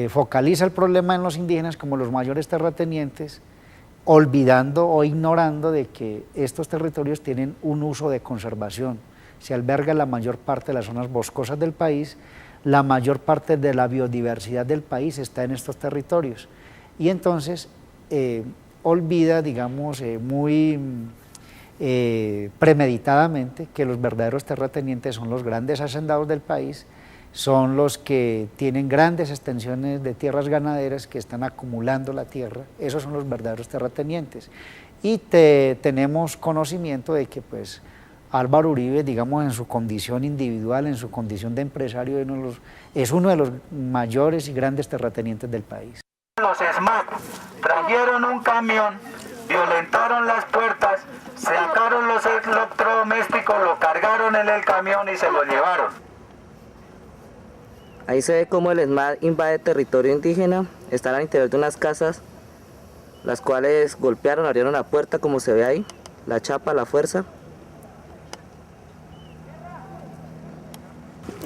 focaliza el problema en los indígenas como los mayores terratenientes, olvidando o ignorando de que estos territorios tienen un uso de conservación. Se alberga la mayor parte de las zonas boscosas del país, la mayor parte de la biodiversidad del país está en estos territorios. Y entonces olvida, digamos, muy premeditadamente que los verdaderos terratenientes son los grandes hacendados del país, son los que tienen grandes extensiones de tierras ganaderas que están acumulando la tierra, esos son los verdaderos terratenientes. Y tenemos conocimiento de que pues Álvaro Uribe, digamos en su condición individual, en su condición de empresario, es uno de los mayores y grandes terratenientes del país.
Los SMAT trajeron un camión, violentaron las puertas, sacaron los electrodomésticos, lo cargaron en el camión y se lo llevaron.
Ahí se ve cómo el SMAT invade territorio indígena, están al interior de unas casas, las cuales golpearon, abrieron la puerta como se ve ahí, la chapa, la fuerza.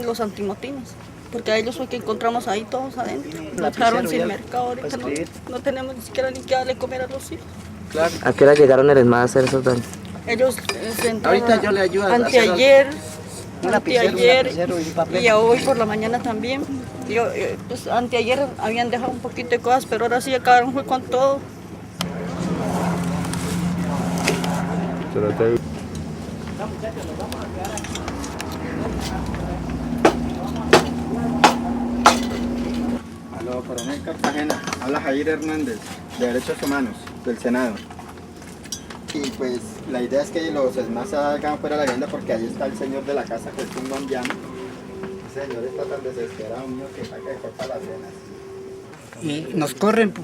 Los antimotines, porque a ellos fue que encontramos ahí todos adentro. Nos dejaron sin mercado, ahorita no tenemos ni siquiera ni que darle comer a los hijos.
Claro. ¿A qué hora llegaron el SMAT a hacer esos daños?
Ellos
ahorita yo le ayudo a
anteayer y a hoy por la mañana también. Pues anteayer habían dejado un poquito de cosas, pero ahora sí acabaron fue con todo.
Aló, Coronel Cartagena, habla Jair Hernández, de Derechos Humanos, del Senado. Y pues la idea es que los SMAT salgan fuera de la vivienda porque ahí está el señor de la casa, que es un colombiano. El señor está tan desesperado, mío, que saca de corta las venas.
Y nos corren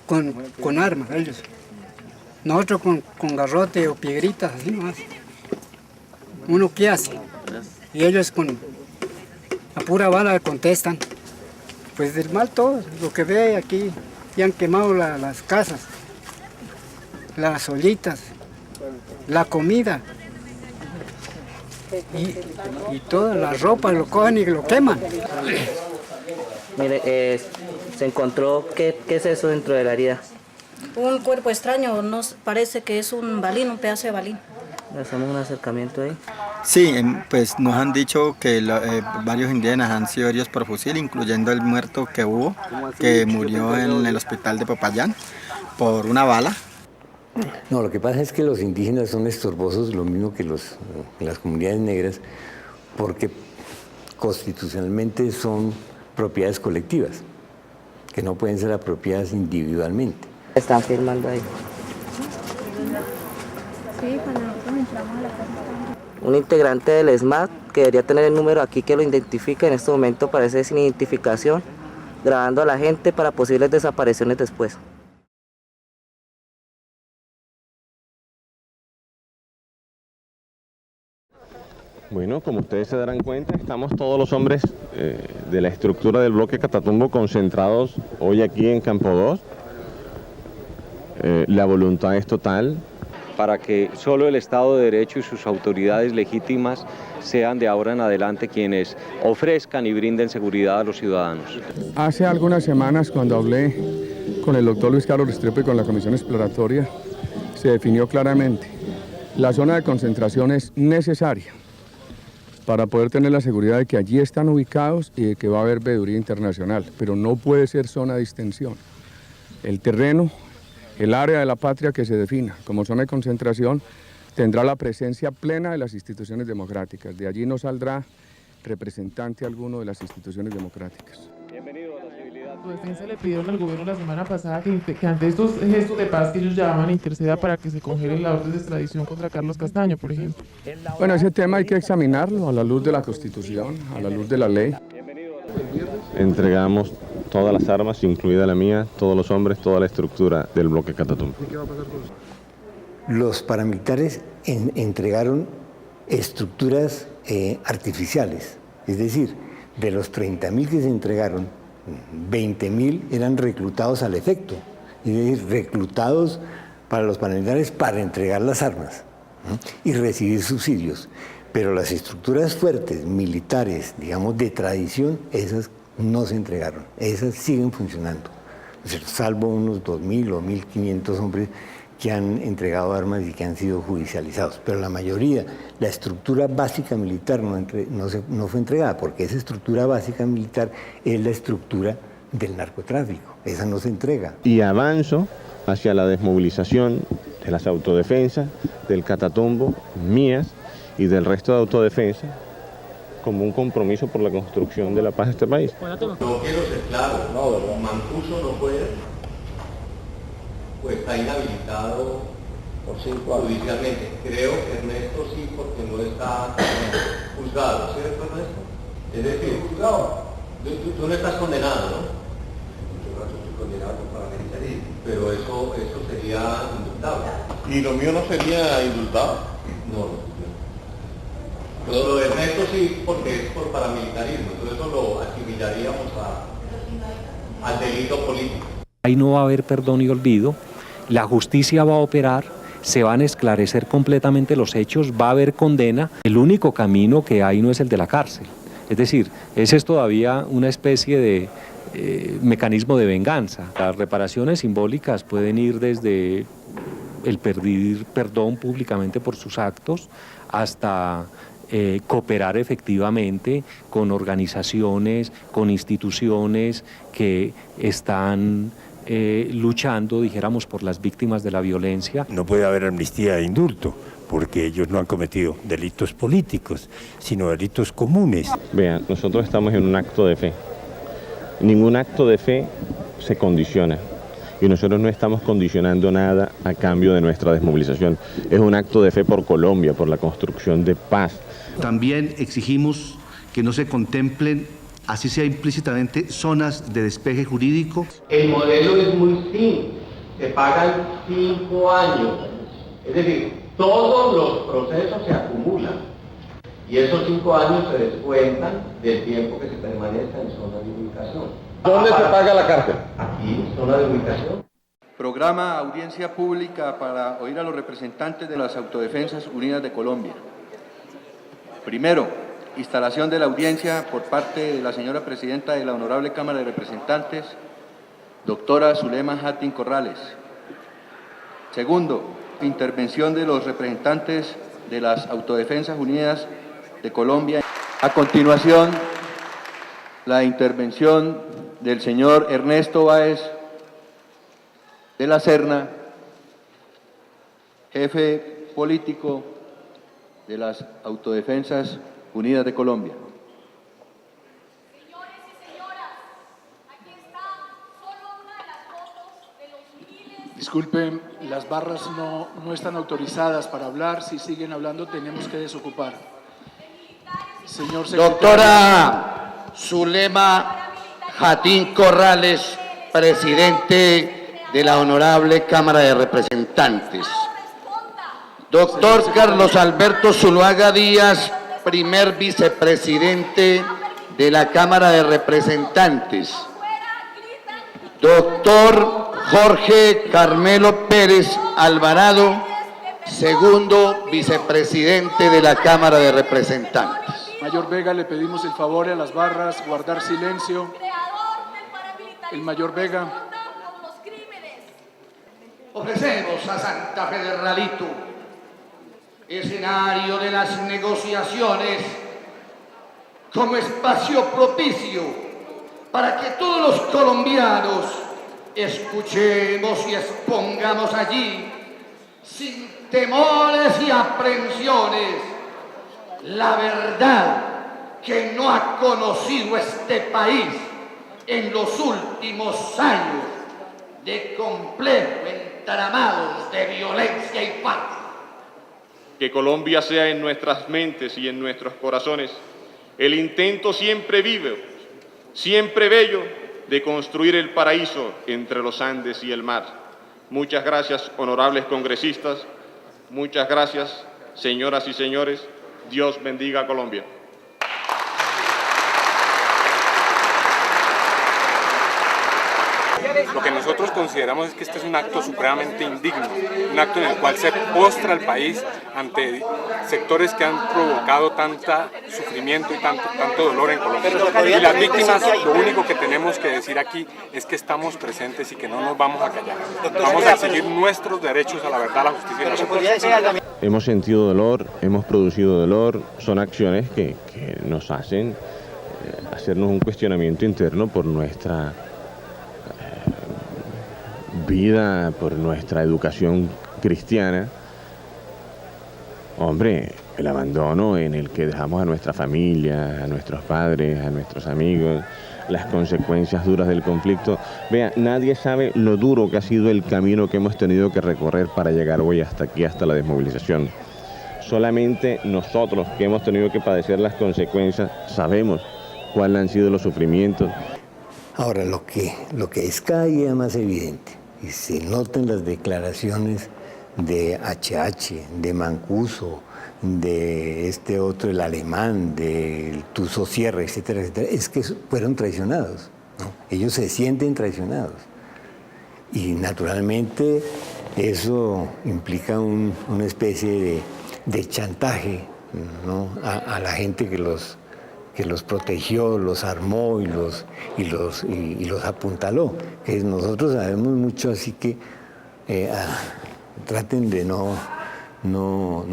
con armas ellos. Nosotros con garrote o piedritas, así nomás. ¿Uno qué hace? Y ellos con la pura bala contestan. Pues del mal todo, lo que ve aquí, ya han quemado las casas, las ollitas, la comida y toda la ropa lo cogen y lo queman.
Mire, se encontró, ¿qué es eso dentro de la herida?
Un cuerpo extraño, nos parece que es un balín, un pedazo de balín.
¿Hacemos un acercamiento ahí?
Sí, pues nos han dicho que varios indígenas han sido heridos por fusil, incluyendo el muerto que hubo, que murió en el hospital de Popayán por una bala.
No, lo que pasa es que los indígenas son estorbosos, lo mismo que las comunidades negras, porque constitucionalmente son propiedades colectivas, que no pueden ser apropiadas individualmente.
Están firmando ahí.
Sí, cuando nosotros entramos a la casa.
Un integrante del SMAT que debería tener el número aquí que lo identifica, en este momento parece sin identificación, grabando a la gente para posibles desapariciones después.
Bueno, como ustedes se darán cuenta, estamos todos los hombres de la estructura del bloque Catatumbo concentrados hoy aquí en Campo 2. La voluntad es total para que solo el Estado de Derecho y sus autoridades legítimas sean de ahora en adelante quienes ofrezcan y brinden seguridad a los ciudadanos.
Hace algunas semanas, cuando hablé con el doctor Luis Carlos Restrepo y con la Comisión Exploratoria, se definió claramente, la zona de concentración es necesaria para poder tener la seguridad de que allí están ubicados y de que va a haber veeduría internacional, pero no puede ser zona de distensión. El terreno, el área de la patria que se defina como zona de concentración tendrá la presencia plena de las instituciones democráticas. De allí no saldrá representante alguno de las instituciones democráticas.
Su defensa le pidieron al gobierno la semana pasada que ante estos gestos de paz que ellos llaman interceda para que se congele la orden de extradición contra Carlos Castaño, por ejemplo.
Bueno, ese tema hay que examinarlo a la luz de la Constitución, a la luz de la ley.
Entregamos todas las armas, incluida la mía, todos los hombres, toda la estructura del bloque Catatumbo.
¿Y qué va a pasar con eso? Los paramilitares entregaron estructuras artificiales, es decir, de los 30.000 que se entregaron, 20.000 eran reclutados al efecto, es decir, reclutados para los paramilitares para entregar las armas, ¿no? Y recibir subsidios. Pero las estructuras fuertes, militares, digamos, de tradición, esas no se entregaron, esas siguen funcionando, salvo unos 2.000 o 1.500 hombres que han entregado armas y que han sido judicializados. Pero la mayoría, la estructura básica militar no fue entregada, porque esa estructura básica militar es la estructura del narcotráfico, esa no se entrega.
Y avanzo hacia la desmovilización de las autodefensas, del Catatumbo, mías y del resto de autodefensa, como un compromiso por la construcción de la paz de este país.
No quiero ser claro, Mancuso no puede, pues está inhabilitado judicialmente. Creo que Ernesto sí, porque no está juzgado, ¿cierto, Ernesto? Es decir, juzgado. Tú no estás condenado, ¿no? Yo no estoy condenado por paramilitarismo, pero eso sería indultable. ¿Y lo mío no sería indultado? No. Pero lo de Ernesto sí, porque es por paramilitarismo, entonces eso lo asimilaríamos al delito político.
Ahí no va a haber perdón y olvido, la justicia va a operar, se van a esclarecer completamente los hechos, va a haber condena, el único camino que hay no es el de la cárcel. Es decir, ese es todavía una especie de mecanismo de venganza. Las reparaciones simbólicas pueden ir desde el pedir perdón públicamente por sus actos hasta cooperar efectivamente con organizaciones, con instituciones que están luchando, dijéramos, por las víctimas de la violencia.
No puede haber amnistía e indulto, porque ellos no han cometido delitos políticos, sino delitos comunes.
Vean, nosotros estamos en un acto de fe. Ningún acto de fe se condiciona. Y nosotros no estamos condicionando nada a cambio de nuestra desmovilización. Es un acto de fe por Colombia, por la construcción de paz.
También exigimos que no se contemplen, así sea implícitamente, zonas de despeje jurídico.
El modelo es muy simple, se pagan 5 años, es decir, todos los procesos se acumulan y esos 5 años se descuentan del tiempo que se permanezca en zona de ubicación.
¿Dónde se paga la cárcel?
Aquí, zona de ubicación.
Programa audiencia pública para oír a los representantes de las Autodefensas Unidas de Colombia. Primero, instalación de la audiencia por parte de la señora presidenta de la Honorable Cámara de Representantes, doctora Zulema Hattin Corrales. Segundo, intervención de los representantes de las Autodefensas Unidas de Colombia. A continuación, la intervención del señor Ernesto Báez de la Serna, jefe político de las Autodefensas Unidas de Colombia.
Señores y señoras, aquí está solo una de las fotos de los miles...
Disculpen, las barras no están autorizadas para hablar. Si siguen hablando, tenemos que desocupar. Señor secretario.
Doctora Zulema Hattin Corrales, presidente de la Honorable Cámara de Representantes. Doctor Carlos Alberto Zuluaga Díaz, primer vicepresidente de la Cámara de Representantes. Doctor Jorge Carmelo Pérez Alvarado, segundo vicepresidente de la Cámara de Representantes.
Mayor Vega, le pedimos el favor a las barras guardar silencio. El Mayor Vega.
Ofrecemos a Santa Fe de Ralito, escenario de las negociaciones como espacio propicio para que todos los colombianos escuchemos y expongamos allí, sin temores y aprensiones, la verdad que no ha conocido este país en los últimos años de complejo entramados de violencia y paz.
Que Colombia sea en nuestras mentes y en nuestros corazones el intento siempre vivo, siempre bello, de construir el paraíso entre los Andes y el mar. Muchas gracias, honorables congresistas. Muchas gracias, señoras y señores. Dios bendiga a Colombia.
Lo que nosotros consideramos es que este es un acto supremamente indigno, un acto en el cual se postra el país ante sectores que han provocado tanta sufrimiento y tanto dolor en Colombia. Y las víctimas, lo único que tenemos que decir aquí es que estamos presentes y que no nos vamos a callar. Vamos a exigir nuestros derechos a la verdad, a la justicia y la verdad.
Hemos sentido dolor, hemos producido dolor, son acciones que nos hacen hacernos un cuestionamiento interno por nuestra vida, por nuestra educación cristiana. Hombre, el abandono en el que dejamos a nuestra familia, a nuestros padres, a nuestros amigos, las consecuencias duras del conflicto. Vea, nadie sabe lo duro que ha sido el camino que hemos tenido que recorrer para llegar hoy hasta aquí, hasta la desmovilización. Solamente nosotros que hemos tenido que padecer las consecuencias sabemos cuáles han sido los sufrimientos.
Ahora, lo que es cada día más evidente, y se notan las declaraciones de HH, de Mancuso, de este otro, el alemán, del Tuso Sierra, etcétera, etcétera, es que fueron traicionados, ¿no? Ellos se sienten traicionados. Y naturalmente eso implica una especie de chantaje, ¿no? a la gente que los protegió, los armó y los apuntaló. Que nosotros sabemos mucho, así que traten de no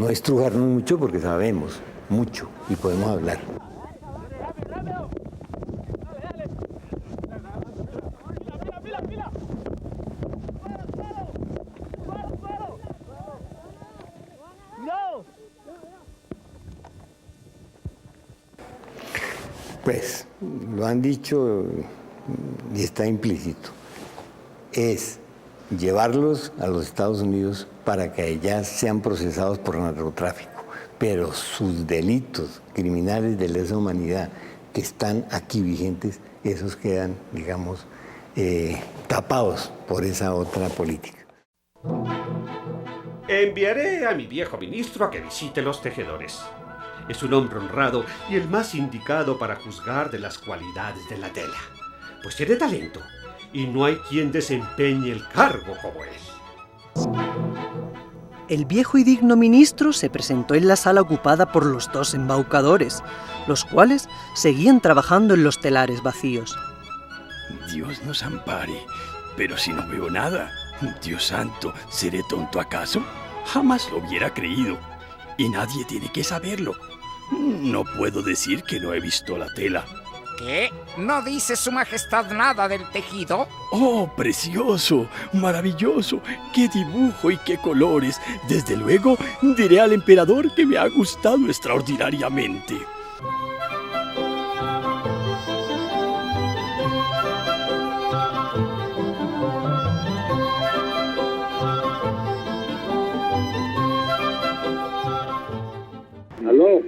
estrujarnos mucho porque sabemos mucho y podemos hablar. Pues, lo han dicho y está implícito, es llevarlos a los Estados Unidos para que allá sean procesados por narcotráfico, pero sus delitos criminales de lesa humanidad que están aquí vigentes, esos quedan, digamos, tapados por esa otra política.
Enviaré a mi viejo ministro a que visite los tejedores. Es un hombre honrado y el más indicado para juzgar de las cualidades de la tela, pues tiene talento y no hay quien desempeñe el cargo como él.
El viejo y digno ministro se presentó en la sala ocupada por los dos embaucadores, los cuales seguían trabajando en los telares vacíos.
Dios nos ampare, pero si no veo nada, Dios santo, ¿seré tonto acaso? Jamás lo hubiera creído, y nadie tiene que saberlo. No puedo decir que no he visto la tela.
¿Qué? ¿No dice su majestad nada del tejido?
¡Oh, precioso! ¡Maravilloso! ¡Qué dibujo y qué colores! Desde luego, diré al emperador que me ha gustado extraordinariamente.
¿Aló?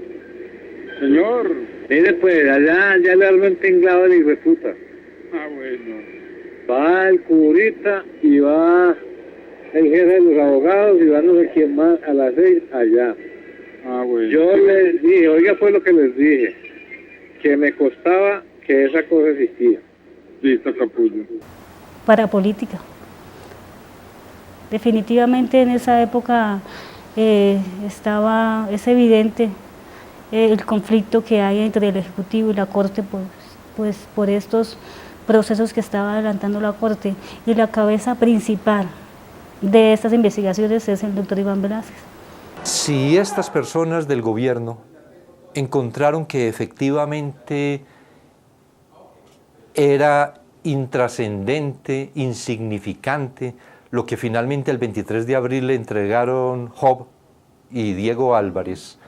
Señor. Mire pues, allá ya le armó el tinglado de hijueputa. Ah, bueno. Va el curita y va el jefe de los abogados y va no sé quién más a las 6 allá. Ah, bueno. Yo les dije, oiga fue lo que les dije, que me costaba que esa cosa existía. Listo, capullo.
Para política. Definitivamente en esa época es evidente el conflicto que hay entre el Ejecutivo y la Corte, pues por estos procesos que estaba adelantando la Corte, y la cabeza principal de estas investigaciones es el doctor Iván Velázquez.
Si estas personas del gobierno
encontraron que efectivamente era intrascendente, insignificante, lo que finalmente el 23 de abril le entregaron Job y Diego Álvarez.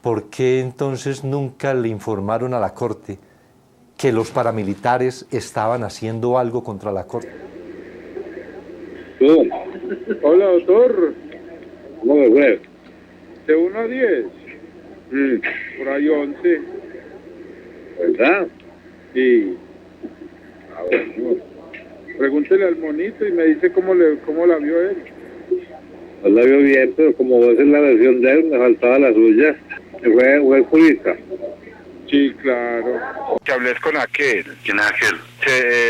¿Por qué entonces nunca le informaron a la Corte que los paramilitares estaban haciendo algo contra la Corte?
Hola, doctor. ¿Cómo me fue? De 1 a 10. Por ahí 11. ¿Verdad? Sí. Bueno. Pregúntele al monito y me dice cómo la vio él. No la vio bien, pero como esa es la versión de él, me faltaba la suya. Fue el curita. Sí, claro.
Que hables con aquel. ¿Quién es aquel?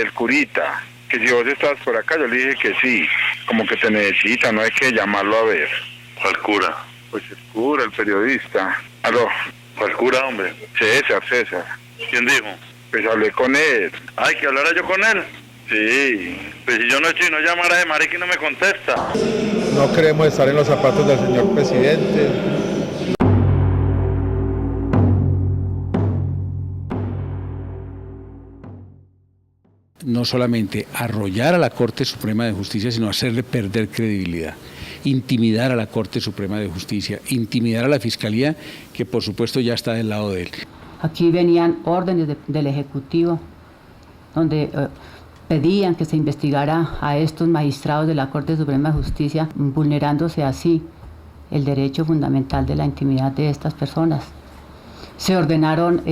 El curita. Que si vos estabas por acá, yo le dije que sí. Como que te necesita, no hay que llamarlo a ver. ¿Cuál cura? Pues el cura, el periodista. ¿Aló? ¿Cuál cura, hombre? César. ¿Quién dijo? Pues hablé con él. Ay, ¿que hablara yo con él? Sí. Pues si yo no estoy, no llamara de marica y no me contesta.
No queremos estar en los zapatos del señor presidente.
No solamente arrollar a la Corte Suprema de Justicia, sino hacerle perder credibilidad, intimidar a la Corte Suprema de Justicia, intimidar a la Fiscalía, que por supuesto ya está del lado de él.
Aquí venían órdenes del Ejecutivo, donde pedían que se investigara a estos magistrados de la Corte Suprema de Justicia, vulnerándose así el derecho fundamental de la intimidad de estas personas. Se ordenaron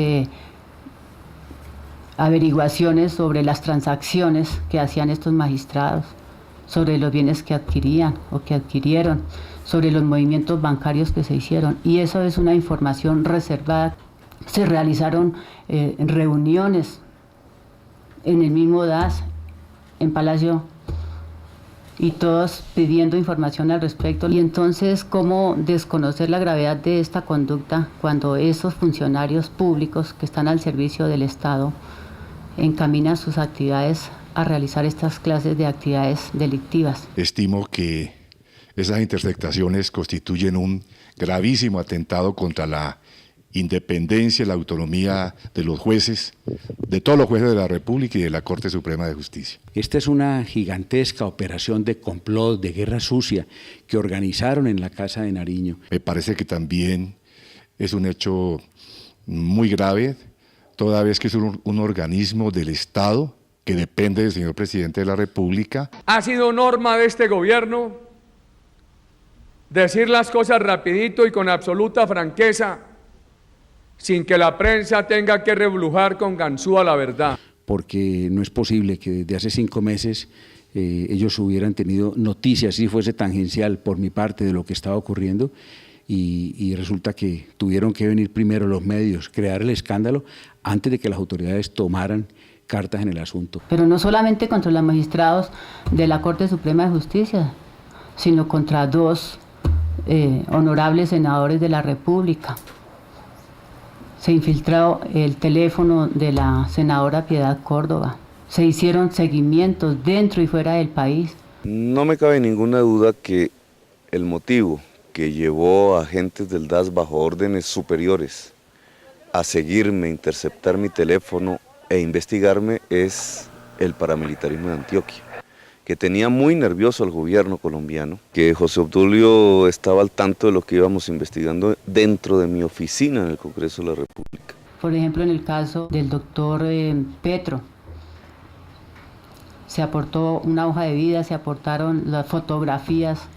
averiguaciones sobre las transacciones que hacían estos magistrados, sobre los bienes que adquirían o que adquirieron, sobre los movimientos bancarios que se hicieron, y eso es una información reservada. Se realizaron reuniones en el mismo DAS, en Palacio, y todos pidiendo información al respecto. Y entonces, ¿cómo desconocer la gravedad de esta conducta cuando esos funcionarios públicos que están al servicio del Estado encaminan sus actividades a realizar estas clases de actividades delictivas?
Estimo que esas interceptaciones constituyen un gravísimo atentado contra la independencia y la autonomía de los jueces, de todos los jueces de la República y de la Corte Suprema de Justicia.
Esta es una gigantesca operación de complot, de guerra sucia, que organizaron en la Casa de Nariño.
Me parece que también es un hecho muy grave, toda vez que es un organismo del Estado que depende del señor presidente de la República.
Ha sido norma de este gobierno decir las cosas rapidito y con absoluta franqueza, sin que la prensa tenga que reblujar con ganzúa la verdad.
Porque no es posible que desde hace 5 meses ellos hubieran tenido noticias, si fuese tangencial por mi parte, de lo que estaba ocurriendo, y resulta que tuvieron que venir primero los medios, crear el escándalo, antes de que las autoridades tomaran cartas en el asunto.
Pero no solamente contra los magistrados de la Corte Suprema de Justicia, sino contra 2 honorables senadores de la República. Se infiltró el teléfono de la senadora Piedad Córdoba. Se hicieron seguimientos dentro y fuera del país.
No me cabe ninguna duda que el motivo que llevó a agentes del DAS bajo órdenes superiores a seguirme, interceptar mi teléfono e investigarme es el paramilitarismo de Antioquia, que tenía muy nervioso al gobierno colombiano, que José Obdulio estaba al tanto de lo que íbamos investigando dentro de mi oficina en el Congreso de la República.
Por ejemplo, en el caso del doctor Petro, se aportó una hoja de vida, se aportaron las fotografías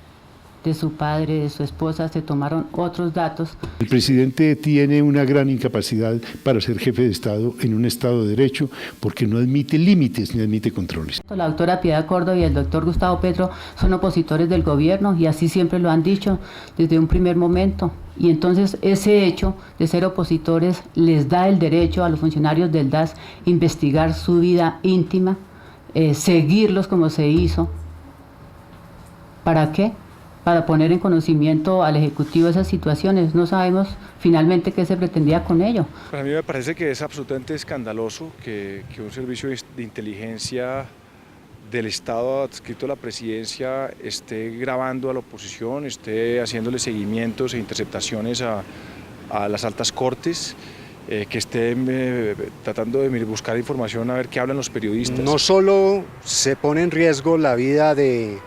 de su padre, de su esposa, se tomaron otros datos.
El presidente tiene una gran incapacidad para ser jefe de Estado en un Estado de Derecho porque no admite límites ni admite controles.
La doctora Piedad Córdoba y el doctor Gustavo Petro son opositores del gobierno y así siempre lo han dicho desde un primer momento. Y entonces ese hecho de ser opositores les da el derecho a los funcionarios del DAS investigar su vida íntima, seguirlos como se hizo. ¿Para qué? Para poner en conocimiento al Ejecutivo esas situaciones. No sabemos finalmente qué se pretendía con ello.
Para mí me parece que es absolutamente escandaloso que un servicio de inteligencia del Estado adscrito a la presidencia esté grabando a la oposición, esté haciéndole seguimientos e interceptaciones a a las altas cortes, que estén tratando de buscar información a ver qué hablan los periodistas.
No solo se pone en riesgo la vida de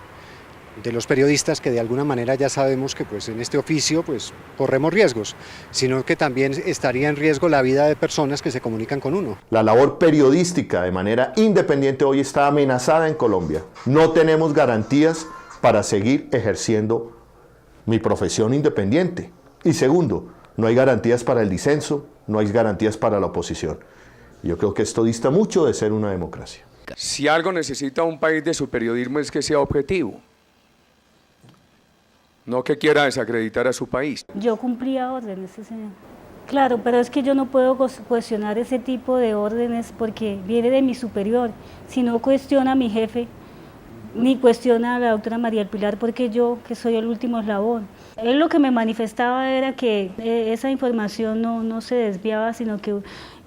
los periodistas, que de alguna manera ya sabemos que pues en este oficio pues corremos riesgos, sino que también estaría en riesgo la vida de personas que se comunican con uno.
La labor periodística de manera independiente hoy está amenazada en Colombia. No tenemos garantías para seguir ejerciendo mi profesión independiente. Y segundo, no hay garantías para el disenso, no hay garantías para la oposición. Yo creo que esto dista mucho de ser una democracia.
Si algo necesita un país de su periodismo es que sea objetivo, no que quiera desacreditar a su país.
Yo cumplía órdenes, señor. Claro, pero es que yo no puedo cuestionar ese tipo de órdenes porque viene de mi superior. Si no cuestiona a mi jefe, ni cuestiona a la doctora María del Pilar, porque yo, que soy el último eslabón. Él lo que me manifestaba era que esa información no se desviaba, sino que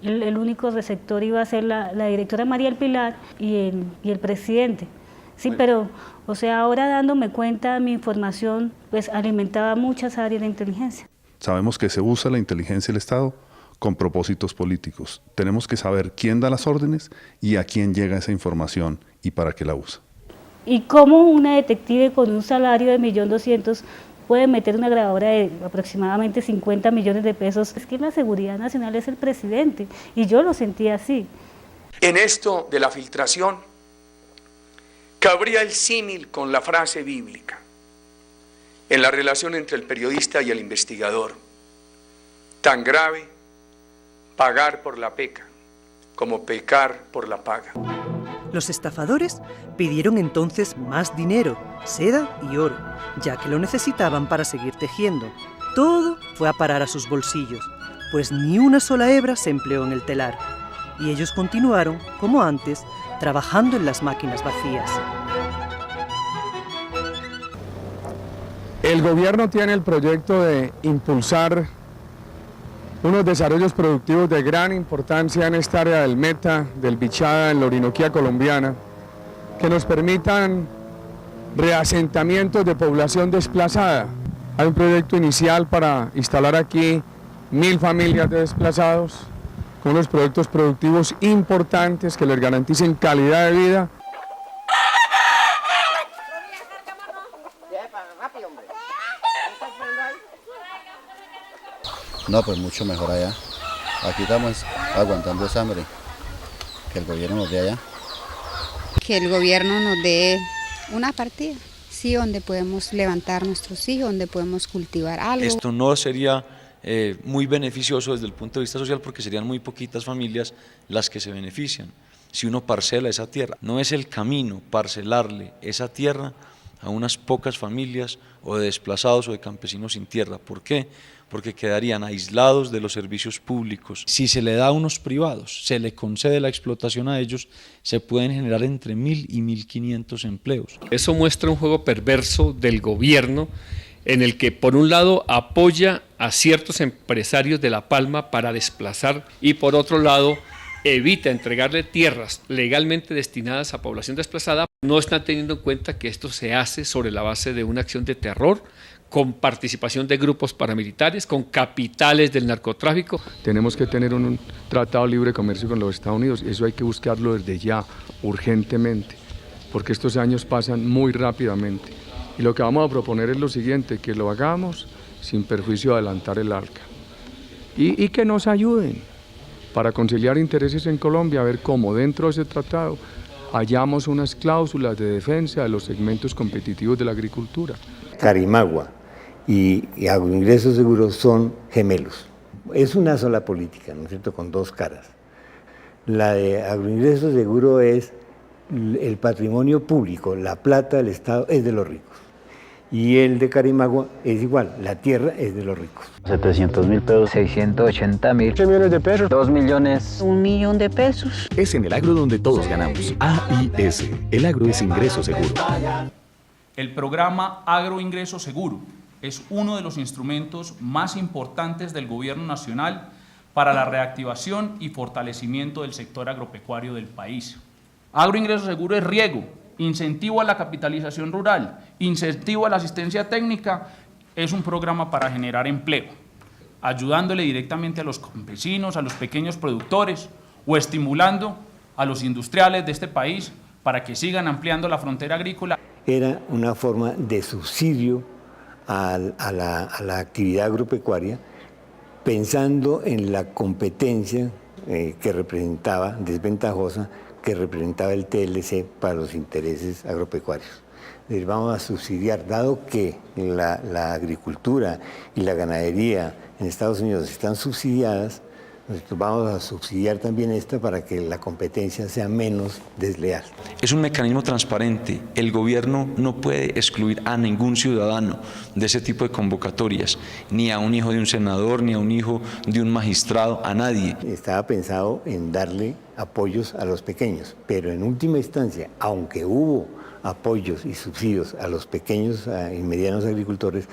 el único receptor iba a ser la directora María del Pilar y el presidente. Sí, pero, o sea, ahora dándome cuenta, mi información pues alimentaba muchas áreas de inteligencia.
Sabemos que se usa la inteligencia del Estado con propósitos políticos. Tenemos que saber quién da las órdenes y a quién llega esa información y para qué la usa.
¿Y cómo una detective con un salario de 1.200.000 puede meter una grabadora de aproximadamente 50 millones de pesos? Es que la seguridad nacional es el presidente, y yo lo sentía así.
En esto de la filtración, cabría el símil con la frase bíblica, en la relación entre el periodista y el investigador. Tan grave pagar por la peca como pecar por la paga.
Los estafadores pidieron entonces más dinero, seda y oro, ya que lo necesitaban para seguir tejiendo. Todo fue a parar a sus bolsillos, pues ni una sola hebra se empleó en el telar. Y ellos continuaron, como antes, trabajando en las máquinas vacías.
El gobierno tiene el proyecto de impulsar unos desarrollos productivos de gran importancia en esta área del Meta, del Bichada, en la Orinoquía colombiana, que nos permitan reasentamientos de población desplazada. Hay un proyecto inicial para instalar aquí 1.000 familias de desplazados, con unos proyectos productivos importantes que les garanticen calidad de vida.
No, pues mucho mejor allá. Aquí estamos aguantando esa hambre que el gobierno nos dé allá.
Que el gobierno nos dé una partida, sí, donde podemos levantar nuestros hijos, donde podemos cultivar algo.
Esto no sería muy beneficioso desde el punto de vista social porque serían muy poquitas familias las que se benefician. Si uno parcela esa tierra, no es el camino parcelarle esa tierra a unas pocas familias o de desplazados o de campesinos sin tierra. ¿Por qué? Porque quedarían aislados de los servicios públicos. Si se le da a unos privados, se le concede la explotación a ellos, se pueden generar entre 1.000 y 1.500 empleos.
Eso muestra un juego perverso del gobierno en el que por un lado apoya a ciertos empresarios de La Palma para desplazar y por otro lado evita entregarle tierras legalmente destinadas a población desplazada. No están teniendo en cuenta que esto se hace sobre la base de una acción de terror, con participación de grupos paramilitares, con capitales del narcotráfico.
Tenemos que tener un tratado de libre comercio con los Estados Unidos, eso hay que buscarlo desde ya, urgentemente, porque estos años pasan muy rápidamente. Y lo que vamos a proponer es lo siguiente, que lo hagamos sin perjuicio de adelantar el arca. Y que nos ayuden para conciliar intereses en Colombia, a ver cómo dentro de ese tratado hallamos unas cláusulas de defensa de los segmentos competitivos de la agricultura.
Carimagua y Agroingreso Seguro son gemelos. Es una sola política, ¿no es cierto?, con dos caras. La de Agroingreso Seguro es el patrimonio público, la plata del Estado es de los ricos. Y el de Carimagua es igual, la tierra es de los ricos.
700.000 pesos, 680.000, 8 millones de pesos, 2 millones,
1 millón de pesos.
Es en el agro donde todos ganamos. AIS, el agro es ingreso seguro.
El programa Agroingreso Seguro es uno de los instrumentos más importantes del Gobierno Nacional para la reactivación y fortalecimiento del sector agropecuario del país. Agroingreso Seguro es riego, incentivo a la capitalización rural, incentivo a la asistencia técnica, es un programa para generar empleo. ayudándole directamente a los campesinos, a los pequeños productores o estimulando a los industriales de este país para que sigan ampliando la frontera agrícola.
Era una forma de subsidio a la actividad agropecuaria, pensando en la competencia que representaba, desventajosa, que representaba el TLC para los intereses agropecuarios. Es decir, vamos a subsidiar, dado que la agricultura y la ganadería en Estados Unidos están subsidiadas, nosotros vamos a subsidiar también esta para que la competencia sea menos desleal.
Es un mecanismo transparente. El gobierno no puede excluir a ningún ciudadano de ese tipo de convocatorias, ni a un hijo de un senador, ni a un hijo de un magistrado, a nadie.
Estaba pensado en darle apoyos a los pequeños, pero en última instancia, aunque hubo apoyos y subsidios a los pequeños y medianos agricultores,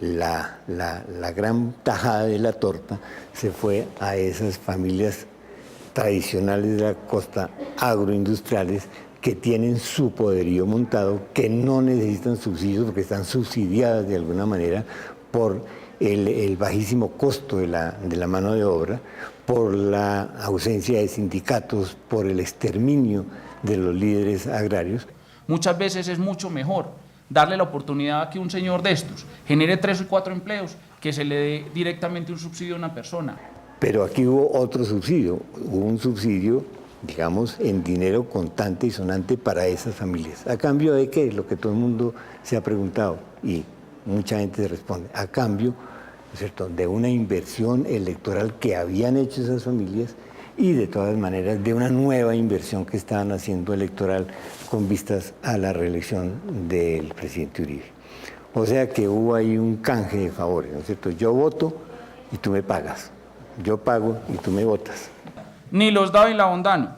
la gran tajada de la torta se fue a esas familias tradicionales de la costa, agroindustriales, que tienen su poderío montado, que no necesitan subsidios porque están subsidiadas de alguna manera por el bajísimo costo de la mano de obra, por la ausencia de sindicatos, por el exterminio de los líderes agrarios.
Muchas veces es mucho mejor darle la oportunidad a que un señor de estos genere 3 o 4 empleos, que se le dé directamente un subsidio a una persona.
Pero aquí hubo otro subsidio, hubo un subsidio, digamos, en dinero contante y sonante para esas familias. ¿A cambio de qué? Es lo que todo el mundo se ha preguntado y mucha gente se responde. A cambio, ¿cierto?, de una inversión electoral que habían hecho esas familias y de todas maneras de una nueva inversión que estaban haciendo electoral con vistas a la reelección del presidente Uribe. O sea que hubo ahí un canje de favores, ¿no es cierto? Yo voto y tú me pagas, yo pago y tú me votas.
Ni los Dávila Bondano,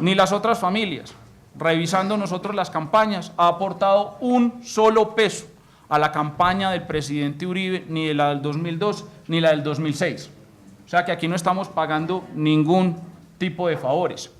ni las otras familias, revisando nosotros las campañas, ha aportado un solo peso a la campaña del presidente Uribe, ni de la del 2002, ni la del 2006. O sea que aquí no estamos pagando ningún tipo de favores.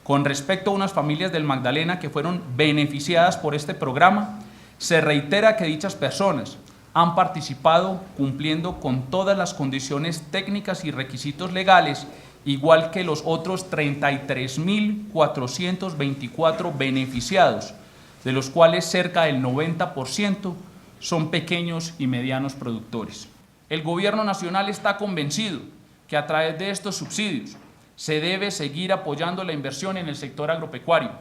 Con respecto a unas familias del Magdalena que fueron beneficiadas por este programa, se reitera que dichas personas han participado cumpliendo con todas las condiciones técnicas y requisitos legales, igual que los otros 33.424 beneficiados, de los cuales cerca del 90% son pequeños y medianos productores. El Gobierno Nacional está convencido que a través de estos subsidios se debe seguir apoyando la inversión en el sector agropecuario.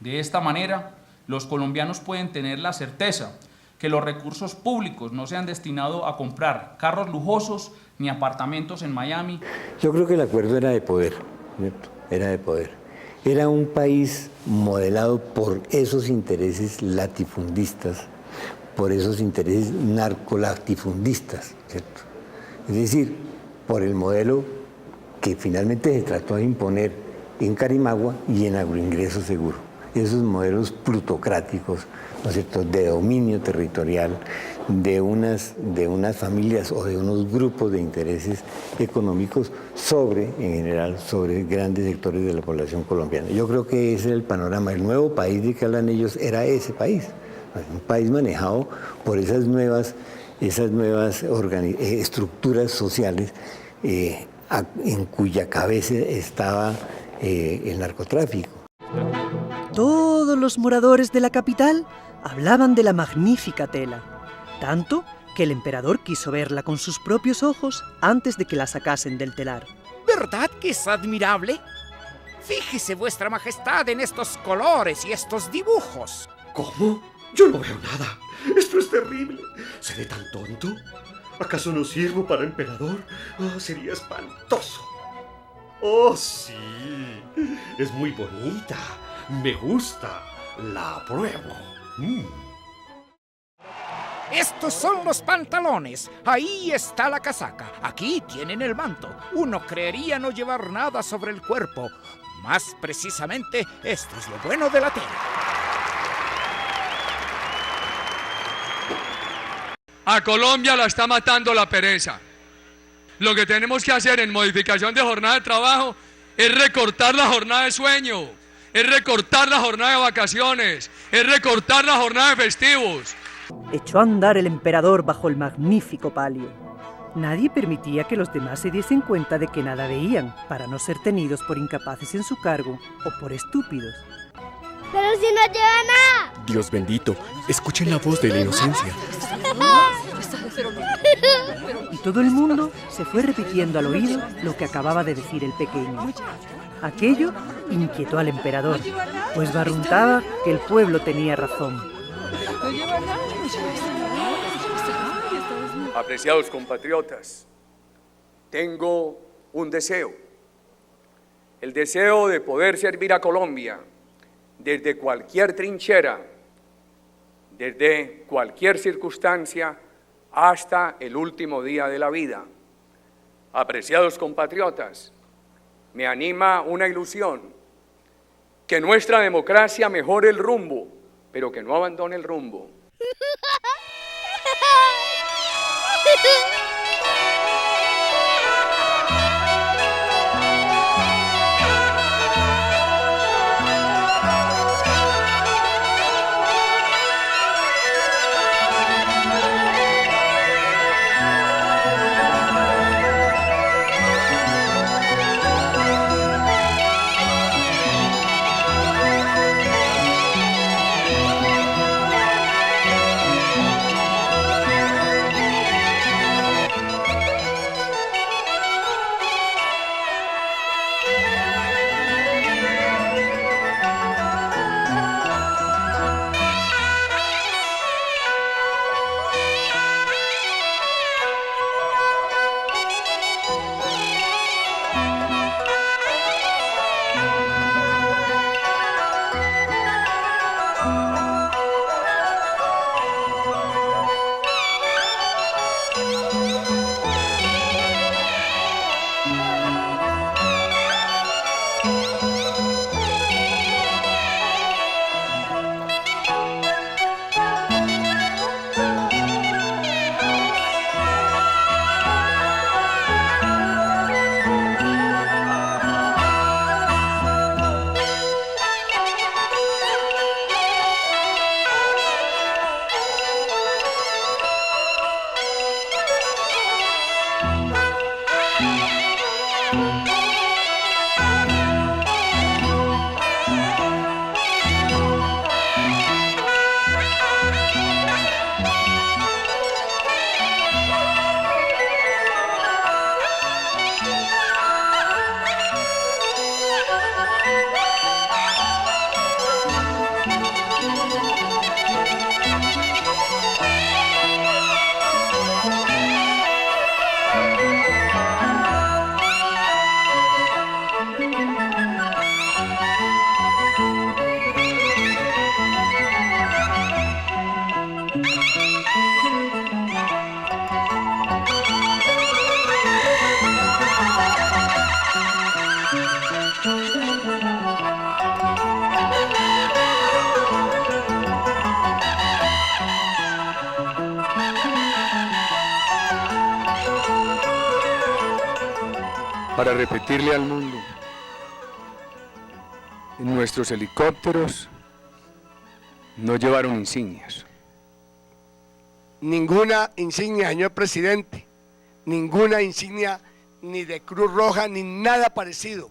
De esta manera, los colombianos pueden tener la certeza que los recursos públicos no se han destinado a comprar carros lujosos ni apartamentos en Miami.
Yo creo que el acuerdo era de poder, ¿cierto? Era de poder. Era un país modelado por esos intereses latifundistas, por esos intereses narcolatifundistas, ¿cierto? Es decir, por el modelo que finalmente se trató de imponer en Carimagua y en Agroingreso Seguro. Esos modelos plutocráticos, ¿no es cierto?, de dominio territorial, de unas familias o de unos grupos de intereses económicos en general, sobre grandes sectores de la población colombiana. Yo creo que ese es el panorama. El nuevo país de que hablan ellos era ese país, un país manejado por esas nuevas estructuras sociales en cuya cabeza estaba el narcotráfico.
Todos los moradores de la capital hablaban de la magnífica tela, tanto que el emperador quiso verla con sus propios ojos antes de que la sacasen del telar.
¿Verdad que es admirable? Fíjese, vuestra majestad, en estos colores y estos dibujos.
¿Cómo? Yo no veo nada. Esto es terrible. ¿Seré tan tonto? ¿Acaso no sirvo para emperador? Oh, sería espantoso. Oh, sí. Es muy bonita. Me gusta. La apruebo.
Estos son los pantalones. Ahí está la casaca. Aquí tienen el manto. Uno creería no llevar nada sobre el cuerpo. Más precisamente, esto es lo bueno de la tela.
A Colombia la está matando la pereza. Lo que tenemos que hacer en modificación de jornada de trabajo es recortar la jornada de sueño, es recortar la jornada de vacaciones, es recortar la jornada de festivos.
Echó a andar el emperador bajo el magnífico palio. Nadie permitía que los demás se diesen cuenta de que nada veían, para no ser tenidos por incapaces en su cargo o por estúpidos.
¡Pero si no lleva nada!
Dios bendito, escuchen la voz de la inocencia.
Y todo el mundo se fue repitiendo al oído lo que acababa de decir el pequeño. Aquello inquietó al emperador, pues barruntaba que el pueblo tenía razón.
Apreciados compatriotas, tengo un deseo, el deseo de poder servir a Colombia desde cualquier trinchera, desde cualquier circunstancia, hasta el último día de la vida. Apreciados compatriotas, me anima una ilusión, que nuestra democracia mejore el rumbo, pero que no abandone el rumbo.
Para repetirle al mundo, nuestros helicópteros no llevaron insignias.
Ninguna insignia, señor presidente, ninguna insignia ni de Cruz Roja ni nada parecido.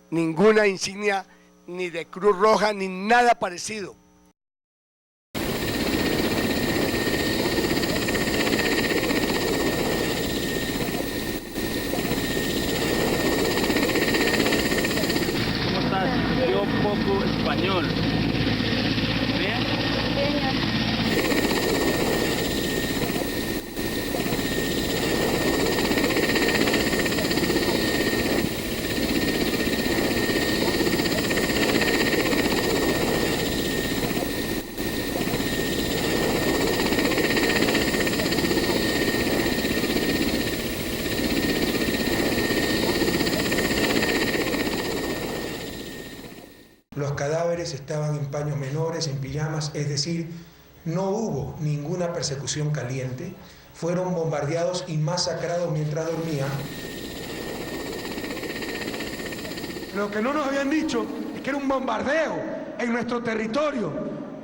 Ninguna insignia ni de Cruz Roja ni nada parecido.
Poco español. ¿Bien?
Los cadáveres estaban en paños menores, en pijamas, es decir, no hubo ninguna persecución caliente, fueron bombardeados y masacrados mientras dormían. Lo que no nos habían dicho es que era un bombardeo en nuestro territorio,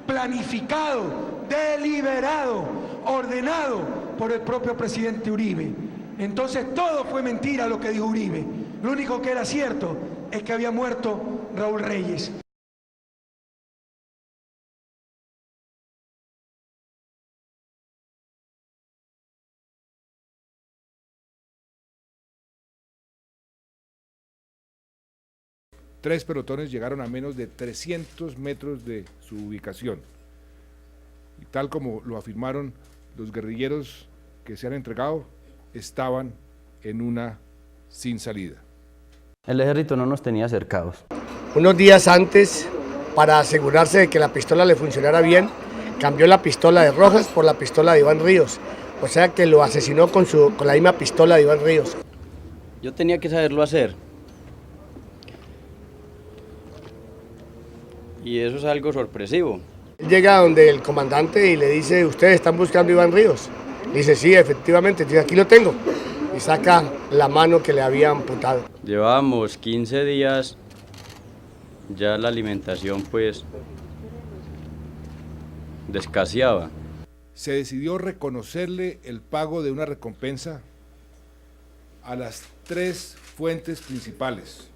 planificado, deliberado, ordenado por el propio presidente Uribe. Entonces todo fue mentira lo que dijo Uribe. Lo único que era cierto es que había muerto Raúl Reyes.
Tres pelotones llegaron a menos de 300 metros de su ubicación. Y tal como lo afirmaron los guerrilleros que se han entregado, estaban en una sin salida.
El ejército no nos tenía cercados.
Unos días antes, para asegurarse de que la pistola le funcionara bien, cambió la pistola de Rojas por la pistola de Iván Ríos. O sea que lo asesinó con la misma pistola de Iván Ríos.
Yo tenía que saberlo hacer. Y eso es algo sorpresivo.
Llega donde el comandante y le dice, ¿ustedes están buscando a Iván Ríos? Le dice, sí, efectivamente, dice, aquí lo tengo. Y saca la mano que le había amputado.
Llevábamos 15 días, ya la alimentación pues escaseaba.
Se decidió reconocerle el pago de una recompensa a las tres fuentes principales,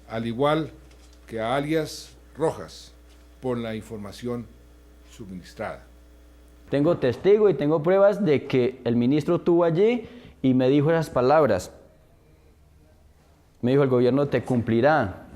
al igual que a alias Rojas, por la información suministrada.
Tengo testigo y tengo pruebas de que el ministro estuvo allí y me dijo esas palabras. Me dijo, el gobierno te cumplirá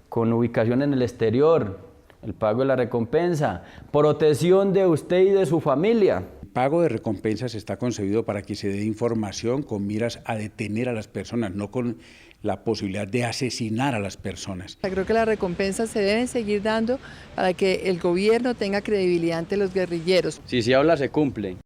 con ubicación en el exterior, el pago de la recompensa, protección de usted y de su familia.
El pago de recompensas está concebido para que se dé información con miras a detener a las personas, no con la posibilidad de asesinar a las personas.
Creo que las recompensas se deben seguir dando para que el gobierno tenga credibilidad ante los guerrilleros.
Si se habla, se cumple.